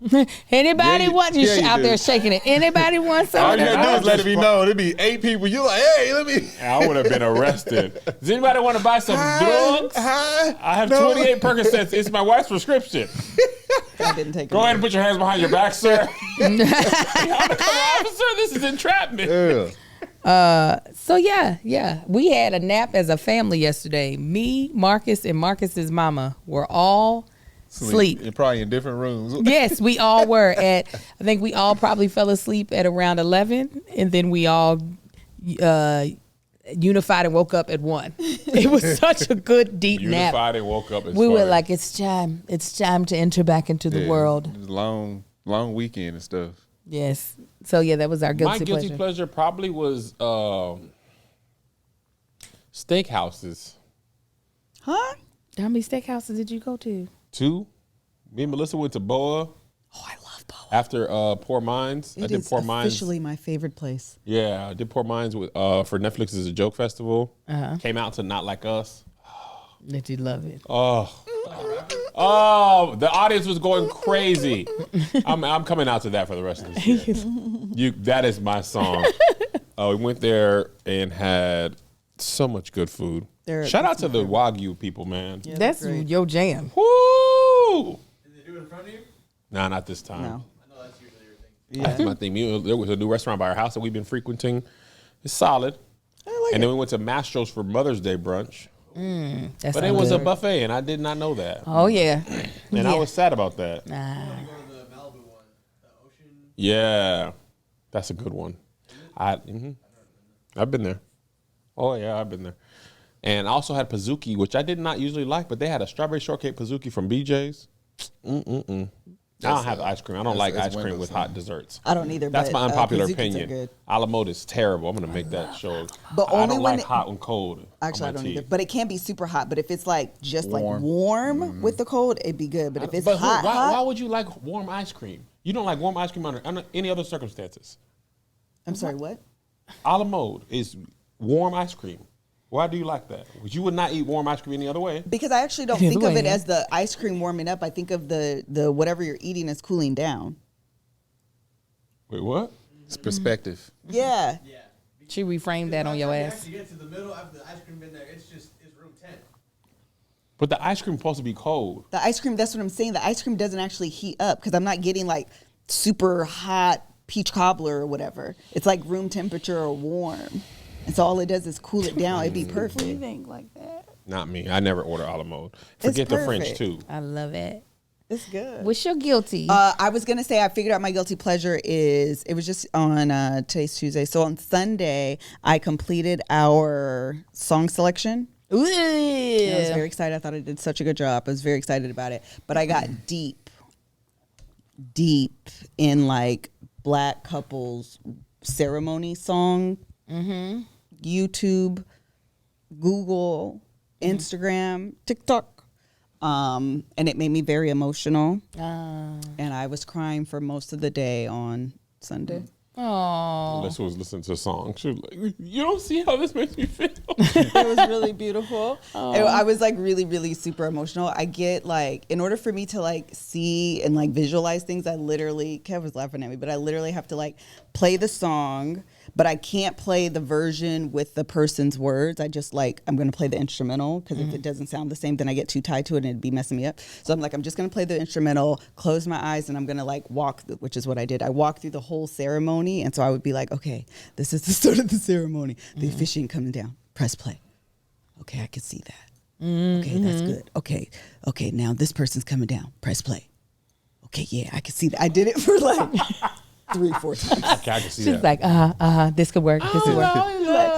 Anybody Yeah, you- want you yeah, you out do. there shaking it? Anybody want some All of you that? gotta do is let it be just- known. It'd be 8 people. You like, hey, let me. I would have been arrested. Does anybody want to buy some drugs? Hi. I have No. 28 Percocets. It's my wife's prescription. I didn't take Go ahead and put your hands behind your back, sir. I'm a officer. This is entrapment. Yeah. So yeah. We had a nap as a family yesterday. Me, Marcus, and Marcus's mama were all asleep. And probably in different rooms. Yes, we all were I think we all probably fell asleep at around 11, and then we all unified and woke up at 1. It was such a good deep nap. Unified and woke up. We were like, it's time to enter back into the Yeah, world. it was a long weekend and stuff. Yes. So yeah, that was our my guilty guilty pleasure. pleasure probably was steakhouses. Huh? How many steakhouses did you go to? 2. Me and Melissa went to Boa Oh, I love Boa. after Poor Minds. I It did is Poor Minds. officially my favorite place. Yeah, I did Poor Minds with for Netflix's A Joke Festival. Came out to Not Like Us. Did you love it? Oh, the audience was going crazy. I'm coming out to that for the rest of this year. That is my song. We went there and had so much good food. Shout out to the Wagyu people, man. Yeah, That's they're great. your jam. Woo! Did they do it in front of you? Nah, not this time. No. I know that's usually your thing. That's my thing. There was a new restaurant by our house that we've been frequenting. It's solid. And then we went to Mastro's for Mother's Day brunch. That's But not it was a good. buffet, and I did not know that. Oh yeah. And I was sad about that. You go to the Malibu one, the ocean. Yeah, that's a good one. I've been there. Oh yeah, I've been there. And I also had Pizookie, which I did not usually like, but they had a strawberry shortcake Pizookie from BJ's. I don't have ice cream. I don't like that's ice cream windows, with hot desserts. I don't either. That's but, my unpopular Pizookies are opinion. good. A la mode is terrible. I'm gonna make that show. But I only don't when like hot and cold. Actually, I on my don't tea. either. But it can't be super hot. But if it's like just like Warm. warm with the cold, it'd be good. But if it's But hot, why would you like warm ice cream? You don't like warm ice cream under any other circumstances. I'm sorry, what? A la mode is warm ice cream. Why do you like that? Because you would not eat warm ice cream any other way. Because I actually don't Either think of way, it as the ice cream warming up. I think of the whatever you're eating is cooling down. Wait, what? It's perspective. Yeah. Yeah. She reframed that on your By the time ass. You get to the middle after the ice cream been there. It's room 10. But the ice cream supposed to be cold. The ice cream, that's what I'm saying. The ice cream doesn't actually heat up because I'm not getting like super hot peach cobbler or whatever. It's like room temperature or warm. And so all it does is cool it down. It'd be perfect. Think like that. Not me. I never order a la mode. Forget the French perfect. too. I love it. It's good. What's your guilty? I was gonna say I figured out my guilty pleasure is it was just on today's Tuesday. So on Sunday I completed our song selection. Ooh. And I was very excited. I thought I did such a good job. I was very excited about it. But I got deep in like black couples ceremony song. YouTube, Google, Instagram, TikTok. And it made me very emotional. And I was crying for most of the day on Sunday. Oh. Alyssa was listening to a song. She was like, "You don't see how this makes me feel." It was really beautiful. I was like really, really super emotional. I get like, in order for me to like see and like visualize things, I literally, Kev was laughing at me, but I literally have to like play the song, but I can't play the version with the person's words. I just like, I'm going to play the instrumental because if it doesn't sound the same, then I get too tied to it and it'd be messing me up. So I'm like, I'm just going to play the instrumental, close my eyes, and I'm going to like walk, which is what I did. I walked through the whole ceremony. And so I would be like, okay, this is the start of the ceremony. The officiant coming down. Press play. Okay, I can see that. Okay, that's good. Okay, now this person's coming down. Press play. Okay, yeah, I can see that. I did it for like 3-4 times. I can see She's that. like, this could work. This could work.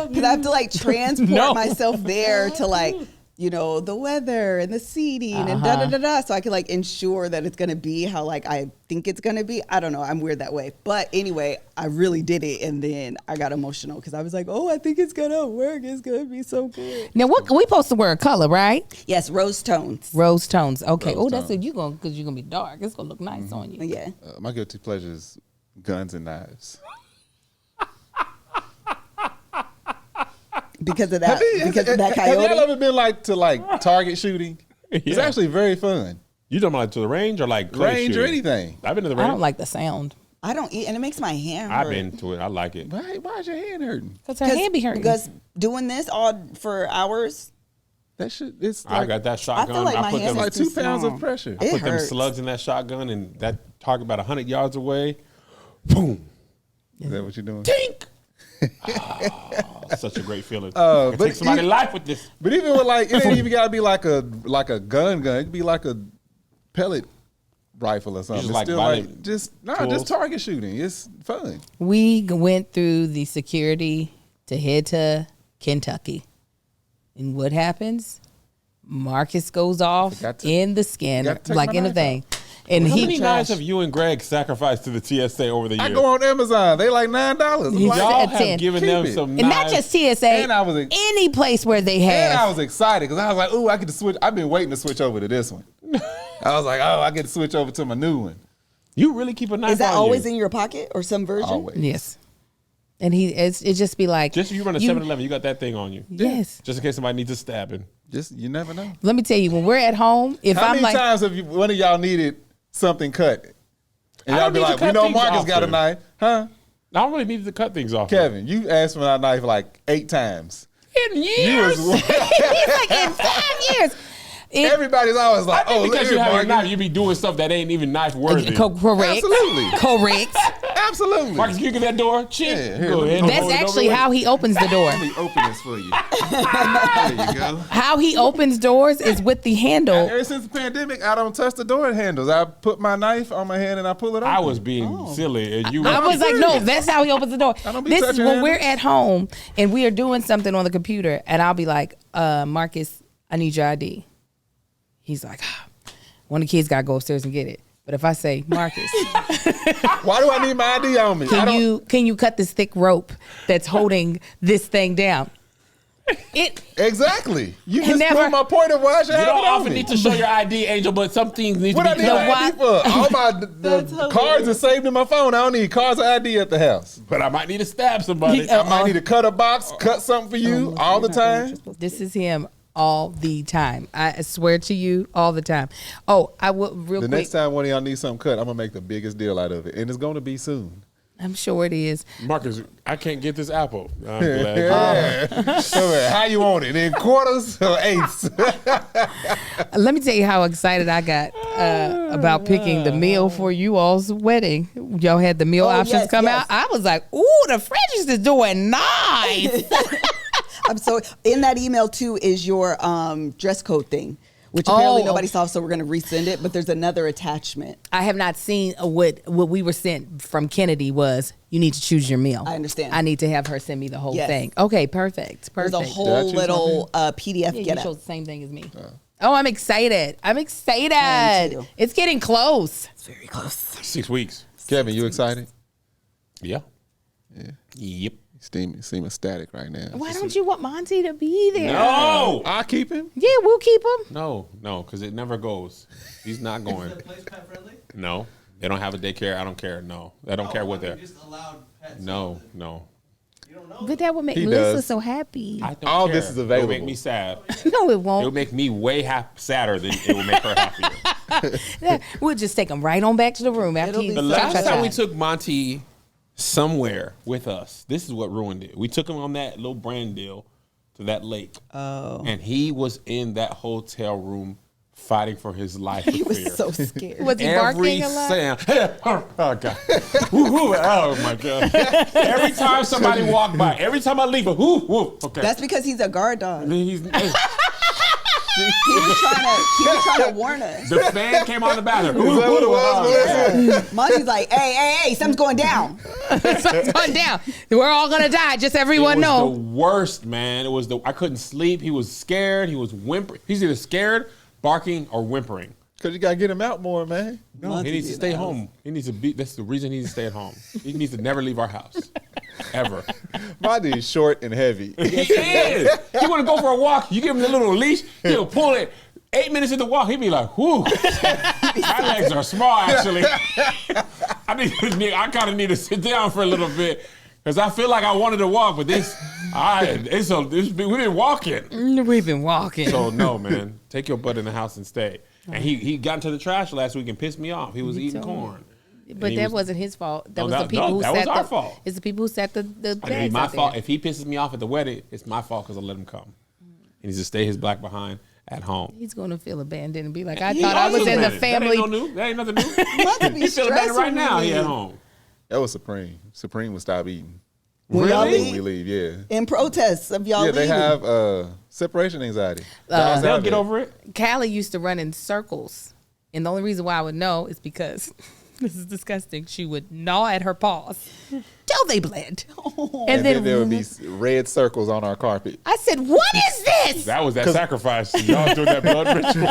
Because I have to like transport No. myself there to like, you know, the weather and the seating and da-da-da-da. So I can like ensure that it's going to be how like I think it's going to be. I don't know. I'm weird that way. But anyway, I really did it. And then I got emotional because I was like, oh, I think it's going to work. It's going to be so good. Now, what we supposed to wear a color, right? Yes, rose tones. Rose tones. Okay. Rose Oh, that's tones. it. Because you're going to be dark. It's going to look nice on you. Yeah. My guilty pleasure is guns and knives. Because of that. Because of that Have y'all coyote. ever been like to like target shooting? It's Yeah. actually very fun. You talking about like to the range or like clay Range or shooting? anything. I've been to the I range. don't like the sound. I don't eat, and it makes my hand hurt. I've been to it. I like it. Why is your hand hurting? Because her hand be hurting. Because doing this all for hours, That shit. It's I like, got that shotgun. I feel like my put hand them, is like too 2 pounds small. of pressure. It put them hurts. slugs in that shotgun and that target about 100 yards away. Boom. Is that what you're doing? Tink. Oh, such a great feeling. But I can take somebody's life with this. But even with like, it ain't even gotta be like a gun. It could be like a pellet rifle or something. just It's like still buy like the just tools? target shooting. It's fun. We went through the security to head to Kentucky. And what happens? Marcus goes off Forgot to- in the scanner, forgot to take like my in a knife thing. And How he many knives have you and Greg sacrificed to the TSA over the years? I go on Amazon. They like $9. I'm He's like, Y'all at have 10. given Keep them it. some and not knives. just TSA, And I was any place where they have. and I was excited because I was like, ooh, I get to switch. I've been waiting to switch over to this one. I was like, oh, I get to switch over to my new one. You really keep a knife is that on always you. in your pocket or some version? Always. Yes. And it just be like. Just if you run a 7-Eleven, you got that thing on you. Yes. Just in case somebody needs a stabbing. Just you never know. Let me tell you, when we're at home, if How I'm many like. times have one of y'all needed something cut? And I y'all don't be need to like, we cut know things Marcus got a often. knife, huh? I don't really need to cut things off. Kevin, you asked for a knife like 8 times. In You years. was, He's like, in 5 years. everybody's always I like, think oh, because look you at have a Marcus. knife, you be doing stuff that ain't even knife worthy. Correct. Absolutely. Correct. Absolutely. Marcus, can you get that door? Chip. Yeah, here, Go let me- ahead. and That's hold it over actually with. how he opens the door. Let me open this for you. There you go. How he opens doors is with the handle. Ever since the pandemic, I don't touch the door handles. I put my knife on my hand and I pull it open. I was being silly, and you. I was like, no, that's how he opens the door. I don't be This is touching when we're handles. at home and we are doing something on the computer, and I'll be like, Marcus, I need your ID. He's like, one of the kids got to go upstairs and get it. But if I say, Marcus, Why do I need my ID on me? I don't, can you cut this thick rope that's holding this thing down? exactly. You And just never- proved my point of why I should You have don't it on often me. need to show your ID, Angel, but some things need What to I be need cut. an ID for? All my the cards are saved in my phone. I don't need cards or ID at the house. But I might need to stab somebody. I might need to cut a box, cut something for you all the time. This is him all the time. I swear to you, all the time. Oh, I will real The quick. next time one of y'all needs something cut, I'm gonna make the biggest deal out of it, and it's gonna be soon. I'm sure it is. Marcus, I can't get this apple. I'm glad. Yeah. So, how you want it? In quarters or eighths? Let me tell you how excited I got about picking the meal for you all's wedding. Y'all had the meal options yes, come yes. out. I was like, ooh, the French is doing nice. I'm so in that email too is your dress code thing, which apparently Oh, nobody okay. saw, so we're gonna resend it. But there's another attachment. I have not seen what we were sent from Kennedy was you need to choose your meal. I understand. I need to have her send me the whole Yes. thing. Okay, perfect. There's Perfect. a whole choose little PDF Yeah, you get chose up. the same thing as me. Oh, I'm excited. I'm Me excited. too. It's getting close. It's very close. 6 weeks. Kevin, you excited? Yeah. Yeah. Yep. Seem ecstatic right now. Why don't you want Monty to be there? No. I'll keep him. Yeah, we'll keep him. No, because it never goes. He's not going. Is that place pet friendly? No. They don't have a daycare. I don't care. No, I don't care what they're. Just allowed pets. No. You don't know. But that would make He Melissa does. so happy. I don't All care. this is available. It would make me sad. No, it It would won't. make me way sadder than it would make her happier. Yeah, we'll just take him right on back to the room after It'll he. be The so last sad. time we took Monty somewhere with us, this is what ruined it. We took him on that little brand deal to that lake. Oh. And he was in that hotel room fighting for his life. He with was fear. so scared. Was he Every barking a lot? sound. Oh God! Woo-hoo. Oh my God! Every time somebody walked by, every time I leave, whoo, whoo. Okay. That's because he's a guard dog. He's, He was trying to warn us. the fan came on the bathroom. Is that what it was, Melissa? Monty's like, hey, something's going down. Something's going down. We're all gonna die. Just everyone It was know. the worst, man. It was I couldn't sleep. He was scared. He was whimpering. He's either scared, barking, or whimpering. Because you got to get him out more, man. No, Monty he needs to be stay in the home. He needs to be. That's the reason he needs to stay at home. He needs to never leave our house, ever. Monty is short and heavy. He is. He want to go for a walk. You give him the little leash. He'll pull it. 8 minutes into the walk, he'll be like, "Whoo, my legs are small. Actually, I kind of need to sit down for a little bit because I feel like I wanted to walk, but we've been walking. We've been walking. So no, man, take your butt in the house and stay." And he got into the trash last week and pissed me off. He was eating told me. corn. But he that was- wasn't his fault. That No, was that- the people no, who that set was our the. fault. It's the people who set the I mean, bags my out fault. there. If he pisses me off at the wedding, it's my fault because I let him come. He needs to stay his black behind at home. He's gonna feel abandoned and be like, I He thought I always was in the abandoned. family. That ain't no new. That ain't nothing new. Monty be He's feeling better stressed right when now. we He at leave. home. That was Supreme. Supreme would stop eating When y'all Really? when we leave, leave, yeah. in protests of y'all Yeah, they leaving. have separation anxiety. Dogs They'll have get it. over it. Callie used to run in circles, and the only reason why I would know is because this is disgusting. She would gnaw at her paws till they bled, and And then then there would be red circles on our carpet. I said, "What is this? That was that sacrifice. Y'all doing that blood ritual.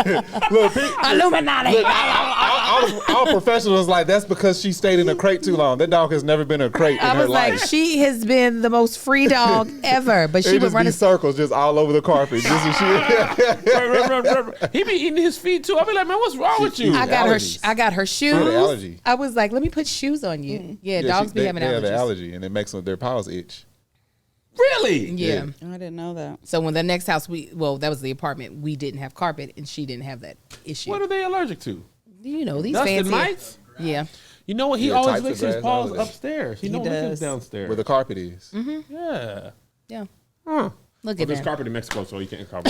Look, Pete, Illuminati!" our professional was like, that's because she stayed in a crate too long. That dog has never been in a crate in I her was like, life. she has been the most free dog ever, but she It would just run be a circles just all over the carpet. Just as she, He be eating his feet too. I be like, man, what's wrong with you? I got her. allergies. I got her shoes. had an allergy. I was like, "Let me put shoes on you." Yeah, dogs be having they have allergies. an allergy, and it makes their paws itch. Really? Yeah. I didn't know that. So when the next house that was the apartment, we didn't have carpet, and she didn't have that issue. What are they allergic to? You know these Dust and fancy mites? Yeah. You know what? He Yeah, always types of licks his grass, paws all of that. upstairs. He He don't lick his does. downstairs. Where the carpet is. Yeah. Yeah. Huh. Look Well, at there's that. carpet in Mexico, so he can't cover.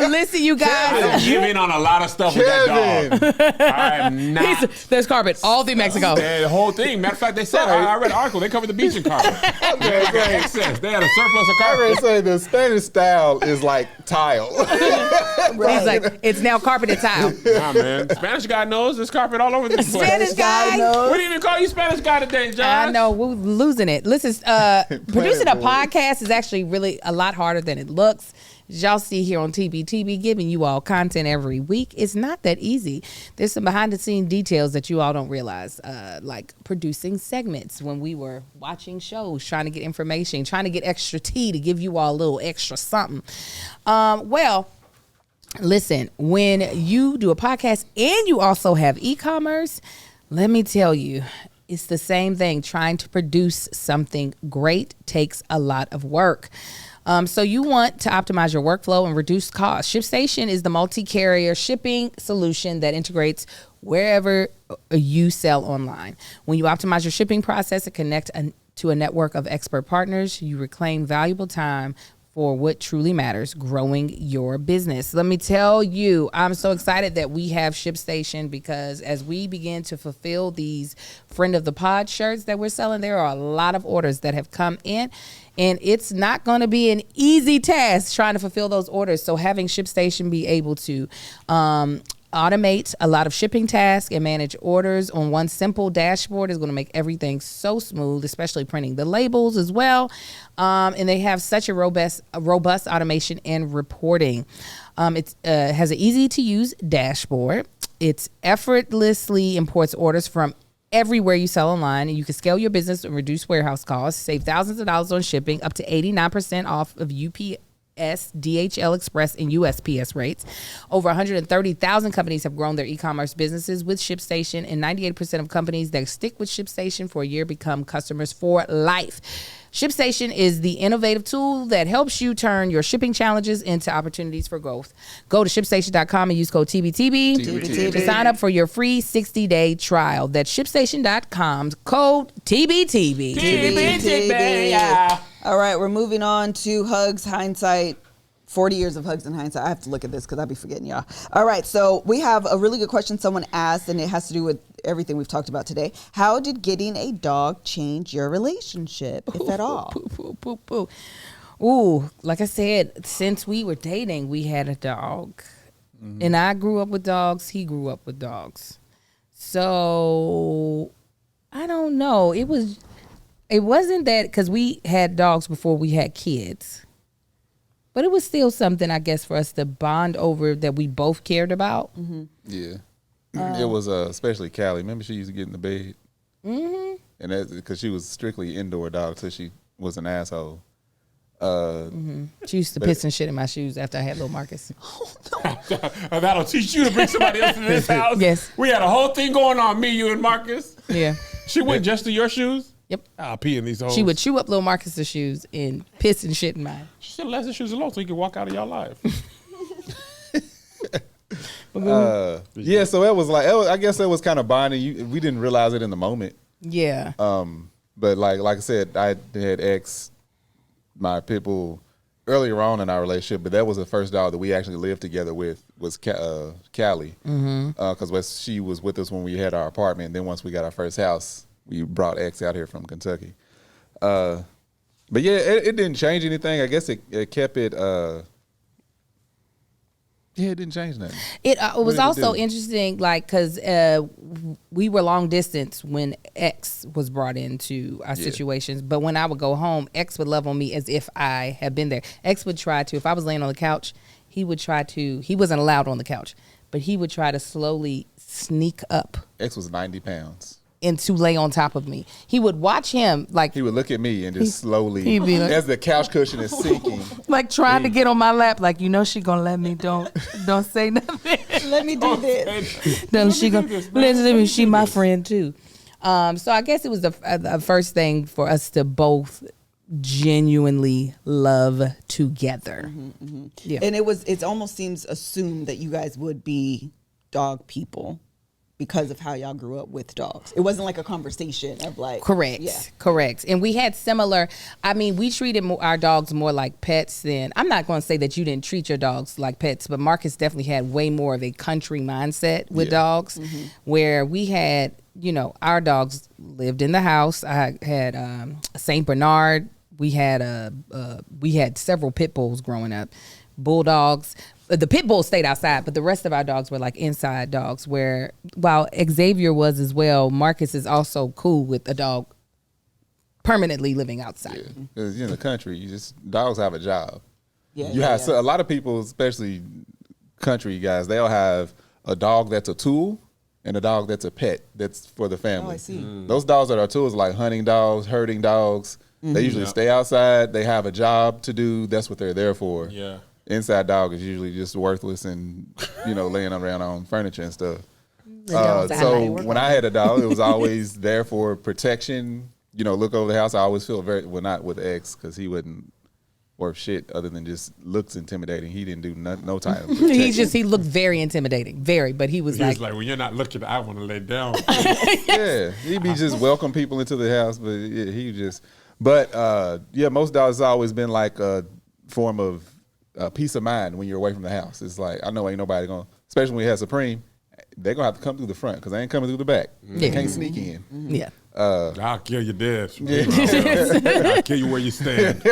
Listen, you I guys. give in on a lot of stuff with that dog. I am not. There's carpet all through Mexico. The whole thing. Matter of fact, they said I read an article. They covered the beach in carpet. They had like an excess. They had a surplus of I carpet. already say the Spanish style is like tile. He's like, it's now carpeted tile. Nah, man. Spanish guy knows there's carpet all over the place. Spanish guy. knows. We didn't even call you Spanish guy today, John. I know we're losing it. Listen, producing a podcast is actually really a lot harder than it looks. As y'all see here on TBTB, giving you all content every week. It's not that easy. There's some behind the scene details that you all don't realize, like producing segments when we were watching shows, trying to get information, trying to get extra tea to give you all a little extra something. Well, listen, when you do a podcast and you also have e-commerce, let me tell you, it's the same thing. Trying to produce something great takes a lot of work. So you want to optimize your workflow and reduce costs. ShipStation is the multi-carrier shipping solution that integrates wherever you sell online. When you optimize your shipping process and connect to a network of expert partners, you reclaim valuable time for what truly matters, growing your business. Let me tell you, I'm so excited that we have ShipStation because as we begin to fulfill these Friend of the Pod shirts that we're selling, there are a lot of orders that have come in, and it's not going to be an easy task trying to fulfill those orders. So having ShipStation be able to automate a lot of shipping tasks and manage orders on one simple dashboard is going to make everything so smooth, especially printing the labels as well. And they have such a robust automation and reporting. It has an easy to use dashboard. It effortlessly imports orders from everywhere you sell online, and you can scale your business and reduce warehouse costs, save thousands of dollars on shipping, up to 89% off of DHL Express, and USPS rates. Over 130,000 companies have grown their e-commerce businesses with ShipStation, and 98% of companies that stick with ShipStation for a year become customers for life. ShipStation is the innovative tool that helps you turn your shipping challenges into opportunities for growth. Go to ShipStation.com and use code TBTB to sign up for your free 60-day trial. That's ShipStation.com, code TBTB. TBTB. All right, we're moving on to Hugs Hindsight. 40 years of Hugs and Hindsight. I have to look at this because I'll be forgetting y'all. All right, so we have a really good question someone asked, and it has to do with everything we've talked about today. How did getting a dog change your relationship, if at all? Ooh, like I said, since we were dating, we had a dog. Mm-hmm. And I grew up with dogs. He grew up with dogs. So, I don't know. It wasn't that, because we had dogs before we had kids. But it was still something, I guess, for us to bond over that we both cared about. Mm-hmm. Yeah. It was especially Callie. Remember she used to get in the bed? Mm-hmm. And that's because she was strictly indoor dog till she was an asshole. She used to piss and shit in my shoes after I had little Marcus. That'll teach you to bring somebody else into this house. Yes. We had a whole thing going on, me, you, and Marcus. Yeah. She went just to your shoes? Yep. I'll pee in these holes. She would chew up little Marcus's shoes and piss and shit in mine. She should have left the shoes alone so he could walk out of your life. Yeah, so it was like, I guess it was kind of bonding. We didn't realize it in the moment. Yeah. But like I said, I had my pit bull earlier on in our relationship, but that was the first dog that we actually lived together with was Callie. Because she was with us when we had our apartment. And then once we got our first house, we brought X out here from Kentucky. But yeah, it didn't change anything. I guess it kept it. Yeah, it didn't change nothing. It was also interesting, like, because we were long distance when X was brought into our situations. But when I would go home, X would love on me as if I had been there. X would try to, if I was laying on the couch, he wasn't allowed on the couch, but he would try to slowly sneak up. X was 90 pounds. And to lay on top of me. He would watch him, like... He would look at me and just slowly, he'd be like, as the couch cushion is sinking. Like trying to get on my lap, like, she gonna let me, don't say nothing. Let me do this. She my friend too. So I guess it was the first thing for us to both genuinely love together. Yeah. And it almost seems assumed that you guys would be dog people because of how y'all grew up with dogs. It wasn't like a conversation of like... Correct. And we had similar... I mean, we treated our dogs more like pets than... I'm not going to say that you didn't treat your dogs like pets, but Marcus definitely had way more of a country mindset with dogs, where we had, our dogs lived in the house. I had a Saint Bernard. We had several pit bulls growing up, bulldogs. The pit bulls stayed outside, but the rest of our dogs were like inside dogs, where while Xavier was as well, Marcus is also cool with a dog permanently living outside. Yeah. Because in the country, dogs have a job. Yeah, a lot of people, especially country guys, they'll have a dog that's a tool and a dog that's a pet that's for the family. Oh, I see. Those dogs that are tools, like hunting dogs, herding dogs, they usually stay outside. They have a job to do. That's what they're there for. Yeah. Inside dog is usually just worthless and, laying around on furniture and stuff. So when I had a dog, it was always there for protection. Look over the house. I always feel not with X, because he wasn't worth shit other than just looks intimidating. He didn't do no type of protection. He looked very intimidating, but he was like, when you're not looking, I want to lay down. Yeah, he'd be just welcome people into the house, but most dogs has always been like a form of peace of mind when you're away from the house. It's like, I know ain't nobody going, especially when you have Supreme, they're going to have to come through the front because they ain't coming through the back. They can't sneak in. Yeah. I'll kill you dead. I'll kill you where you stand.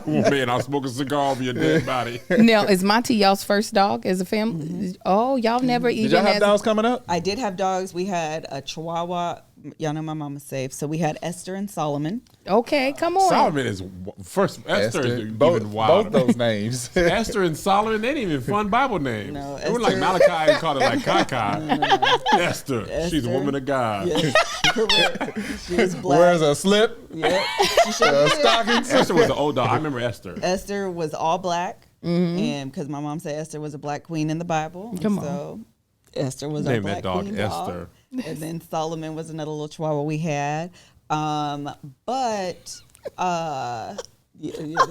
Man, I'll smoke a cigar over your dead body. Now, is Monty y'all's first dog as a family? Oh, y'all never even... Did y'all have dogs coming up? I did have dogs. We had a Chihuahua. y'all know my mama's safe. So we had Esther and Solomon. Okay, come on. Solomon is first. Esther is even both wilder. those names. Esther and Solomon, they ain't even fun Bible names. No, They were like Esther- Malachi and called it like Kai. Esther, she's a Esther. woman of God. Yes, correct. She was black. Wears a slip, Yeah, she sure did. stockings. Esther was an old dog. I remember Esther. Esther was all black, and because my mom said Esther was a black queen in the Bible. Come on. So Esther was our Name black that dog queen Esther. dog. And then Solomon was another little chihuahua we had.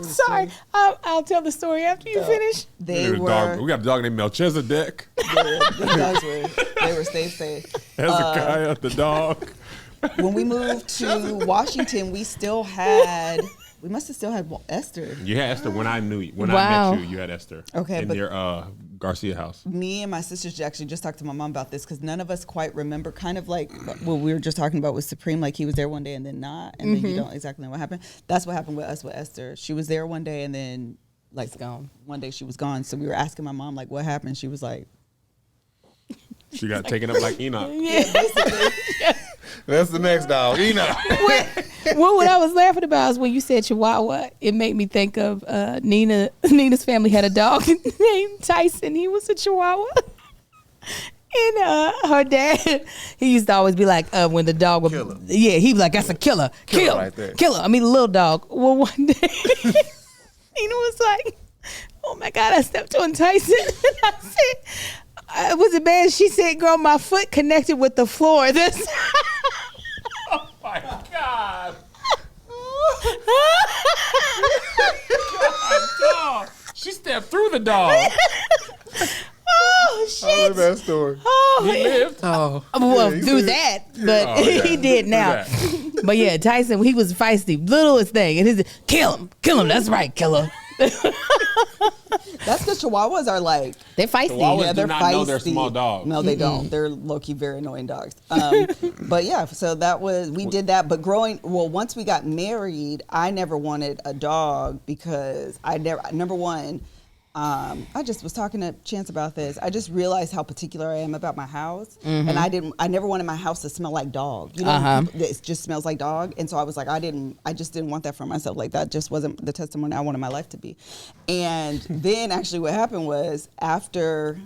Sorry, I'll tell the story after you finish. They We were. got a dog named Melchizedek. The dogs were. They were safe. Hezekiah, the dog. When we moved to Washington, we must have still had Esther. You had Esther when I knew you. When Wow. I met you, you had Esther. Okay, in but- your Garcia house. Me and my sisters actually just talked to my mom about this because none of us quite remember. Kind of like what we were just talking about with Supreme, like he was there one day and then not, and then you don't exactly know what happened. That's what happened with us with Esther. She was there one day and then like gone. One day she was gone. So we were asking my mom like what happened. She was like, She got taken up like Enoch. That's the next dog. Enoch. What I was laughing about is when you said Chihuahua, it made me think of Nina. Nina's family had a dog named Tyson. He was a Chihuahua. And her dad, he used to always be like, when the dog would, Killer. yeah, he was like, that's a killer. Killer right there. Killer. I mean, little dog. Well, one day, Nina was like, oh my God, I stepped on Tyson. And I said, was it bad? She said, girl, my foot connected with the floor. This. Oh my God. Dog. She stepped through the dog. Oh, I shit. remember that story. Oh, He lived. well, Yeah, he through did. that, but Oh, yeah. he did now. Through But yeah, Tyson, he was feisty, littlest thing, and his kill him. That's right, killer. that's because Chihuahuas are like. They're feisty. Chihuahuas Yeah, do they're not feisty. know they're small dogs. No, they don't. They're low-key very annoying dogs. But yeah, so we did that. But once we got married, I never wanted a dog because number one, I just was talking to Chance about this. I just realized how particular I am about my house, and I never wanted my house to smell like dog. You know, it just smells like dog, and so I was like, I just didn't want that for myself. Like that just wasn't the testimony I wanted my life to be. And then actually, what happened was after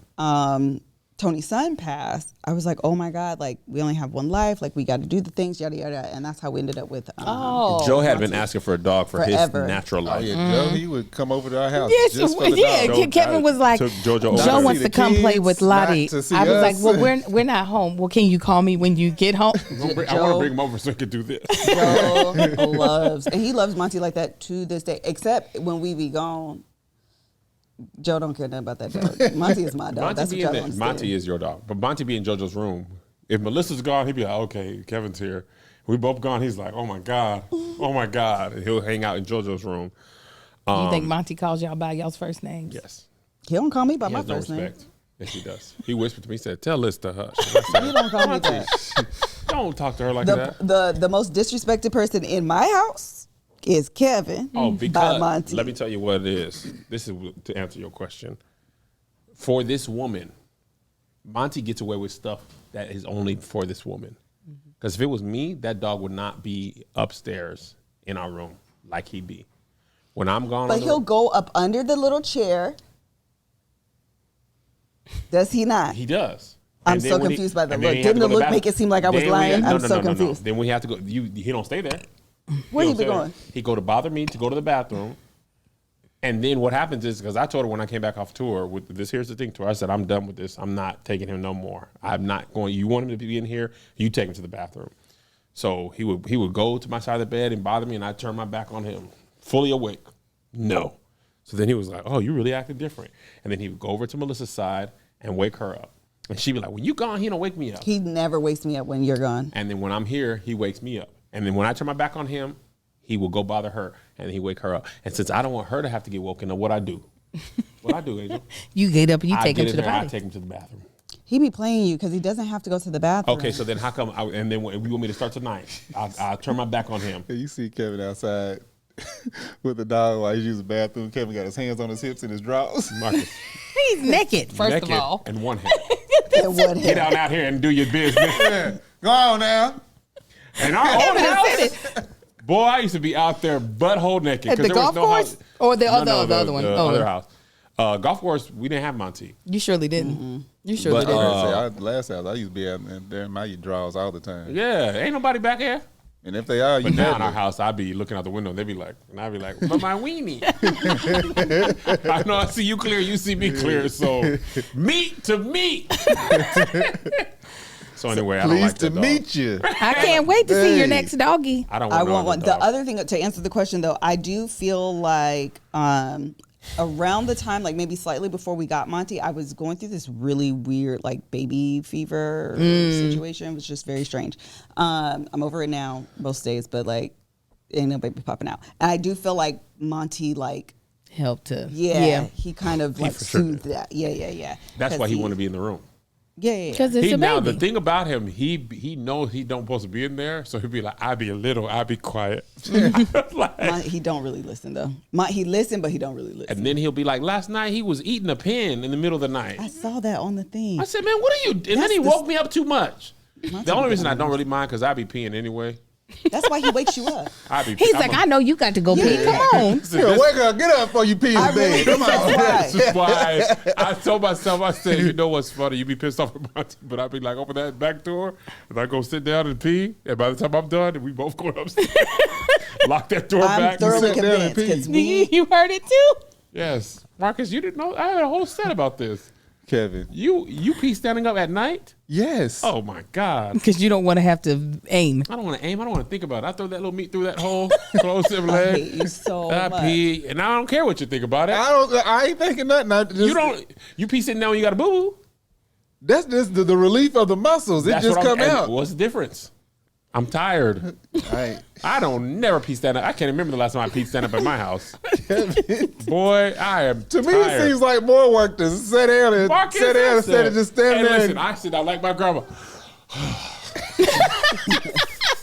Tony's son passed, I was like, oh my God, like we only have one life, like we got to do the things, yada yada, and that's how we ended up with. Joe had been asking for a dog for Forever. his natural Oh life. yeah, Joe, he would come over to our house Yes, just for the yeah. dog. Joe Kevin was like, took JoJo Joe over. wants See to the come play kids, with not Lottie. to see I was like, us. well, we're not home. Well, can you call me when you get home? I want to Joe- bring him over so he could do this. Joe he loves Monty like that to this day, except when we be gone. Joe don't care nothing about that dog. Monty is my dog. That's what y'all don't understand. Monty is your dog. But Monty be in JoJo's room. If Melissa's gone, he'd be like, okay, Kevin's here. We both gone. He's like, oh my God. And he'll hang out in JoJo's room. Do you think Monty calls y'all by y'all's first names? Yes. He don't call me by He my has no first name. respect. Yes, he does. He whispered to me, he said, tell Liz to hush. And I said, He don't call me that. don't talk to her like that. The most disrespected person in my house is Kevin. Oh, by because Monty. let me tell you what it is. This is to answer your question. For this woman, Monty gets away with stuff that is only for this woman. Because if it was me, that dog would not be upstairs in our room like he be. When I'm gone, But he'll go up under the little chair. Does he not? He does. I'm And then so when he- confused by the and then look. he had to Didn't go the to look bath- make it seem like I was Then we lying? had- I'm so confused. Then we have to go. He don't stay there. Where he don't be stay there. going? He go to bother me to go to the bathroom. And then what happens is, because I told her when I came back off tour with this, here's the thing tour, I said, I'm done with this. I'm not taking him no more. I'm not going, you want him to be in here, you take him to the bathroom. So he would go to my side of the bed and bother me, and I'd turn my back on him, fully awake. No. So then he was like, oh, you really acted different. And then he would go over to Melissa's side and wake her up. And she'd be like, when you gone, he don't wake me up. He never wakes me up when you're gone. And then when I'm here, he wakes me up. And then when I turn my back on him, he will go bother her, and he wake her up. And since I don't want her to have to get woken up, what I do, Angel? You get up and you I take get him to in the there and I potty. take him to the bathroom. He be playing you because he doesn't have to go to the bathroom. Okay, so then how come? And then when you want me to start tonight, I'll turn my back on him. You see Kevin outside with the dog while he's using the bathroom. Kevin got his hands on his hips and his drawers. Marcus, He's naked, first naked of all. and one hand. It would Get have. out here and do your business. Go on now. And our own house, boy, I used to be out there butthole naked. At the golf course? Or the other one? The Oh. other house. Golf course, we didn't have Monty. You surely didn't. Mm-hmm. You surely But, didn't. Last house, I used to be out there in my draws all the time. Yeah, ain't nobody back here. And if they are, you But now in never. our house, I'd be looking out the window. They'd be like, and I'd be like, but my weenie. I know I see you clear, you see me clear. So meat to meat. So anyway, I don't like Pleased to that dog. meet you. I can't wait to see your Hey. next doggy. I don't want I no want other one. The dog. other thing to answer the question though, I do feel like around the time, like maybe slightly before we got Monty, I was going through this really weird like baby fever situation. It was just very strange. I'm over it now most days, but like ain't no baby popping out. And I do feel like Monty like Help to. he kind of like for sure soothed that. Yeah. That's why he wanted to be in the room. Yeah. Because it's He a now baby. the thing about him, he knows he don't supposed to be in there, so he'll be like, "I be a little, I be quiet," like, He don't really listen though. He listen, but he don't really listen. and then he'll be like, "Last night he was eating a pin in the middle of the night." I saw that on the thing. I said, "Man, what are you?" And then That's he the- woke me up too much. Monty The only be reason I doing don't really mind because I be peeing anyway. That's why he wakes you up. He's like, I know you got to go pee. Come on. Yeah, wake up, get up before you pee in I the really bed. Come on. that's That's why I told myself, I said, you know what's funny? You be pissed off at Monty, but I'd be like, open that back door, and I go sit down and pee, and by the time I'm done, we both go upstairs, lock that door I'm back. thoroughly sit down and convinced because You, we. you heard it too? Yes. Marcus, you didn't know? I had a whole set about this. Kevin. You pee standing up at night? Yes. Oh, my God. Because you don't want to have to aim. I don't want to aim. I don't want to think about it. I throw that little meat through that hole, close him I leg. hate you so I much. pee, and I don't care what you think about it. I ain't thinking nothing. You pee sitting down when you got a boo-boo. That's just the relief of the muscles. It That's just what come and out. What's the difference? I'm tired. I don't never pee stand up. I can't remember the last time I pee stand up at my house. Boy, I am To me, tired. it seems like more work to sit down and Marcus, sit down I instead of said- just standing hey, there. listen, I sit down like my grandma.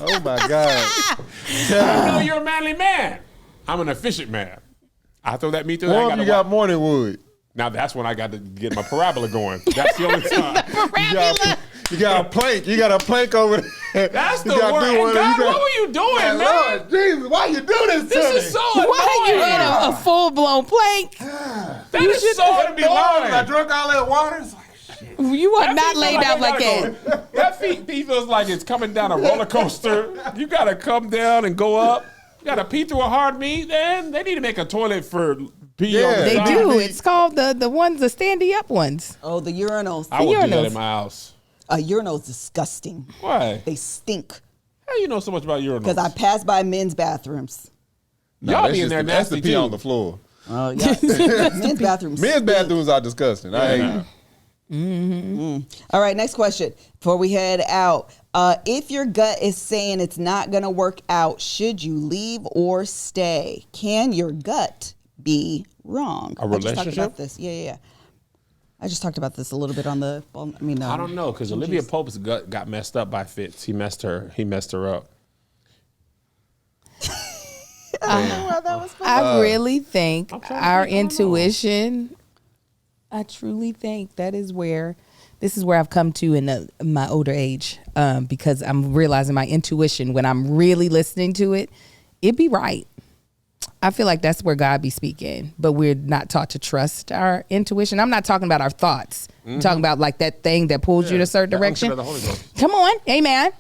Oh my God. I know you're a manly man. I'm an efficient man. I throw that meat through Or that. if you got morning wood. Now that's when I got to get my parabola going. That's the only time. You got a plank. You got a plank over there. That's the You gotta word. do one of God, these. what were you doing, man? Lord Jesus, why you do this to This me? is so Why you annoying. in a full-blown plank? That is so I annoying. drunk all that water. It's like, You are That not feet laid feel out like they that. gotta go- That feet feels like it's coming down a roller coaster. You gotta come down and go up. You gotta pee through a hard meat. Then they need to make a toilet for pee. Yeah. on the They side. do. It's called the ones, the standy up ones. Oh, the urinals. I would do that urinals. in my house. A urinal is disgusting. Why? They stink. How you know so much about urinals? Because I pass by men's bathrooms. Y'all that's be in just there that's the nasty pee too. on the floor. Oh yeah, men's bathrooms. Men's stink. bathrooms are disgusting. I hate them. All right, next question. Before we head out, if your gut is saying it's not going to work out, should you leave or stay? Can your gut be wrong? A I just talked relationship? about this. Yeah. I just talked about this a little bit on the. I don't know because Olivia Pope's gut got messed up by Fitz. He messed her up. I really think trying to our think, I don't know. intuition, I truly think this is where I've come to in my older age, because I'm realizing my intuition, when I'm really listening to it, it be right. I feel like that's where God be speaking, but we're not taught to trust our intuition. I'm not talking about our thoughts. I'm talking about like that thing that pulls you in a certain The unction direction. of the Holy Ghost. Come on. Amen.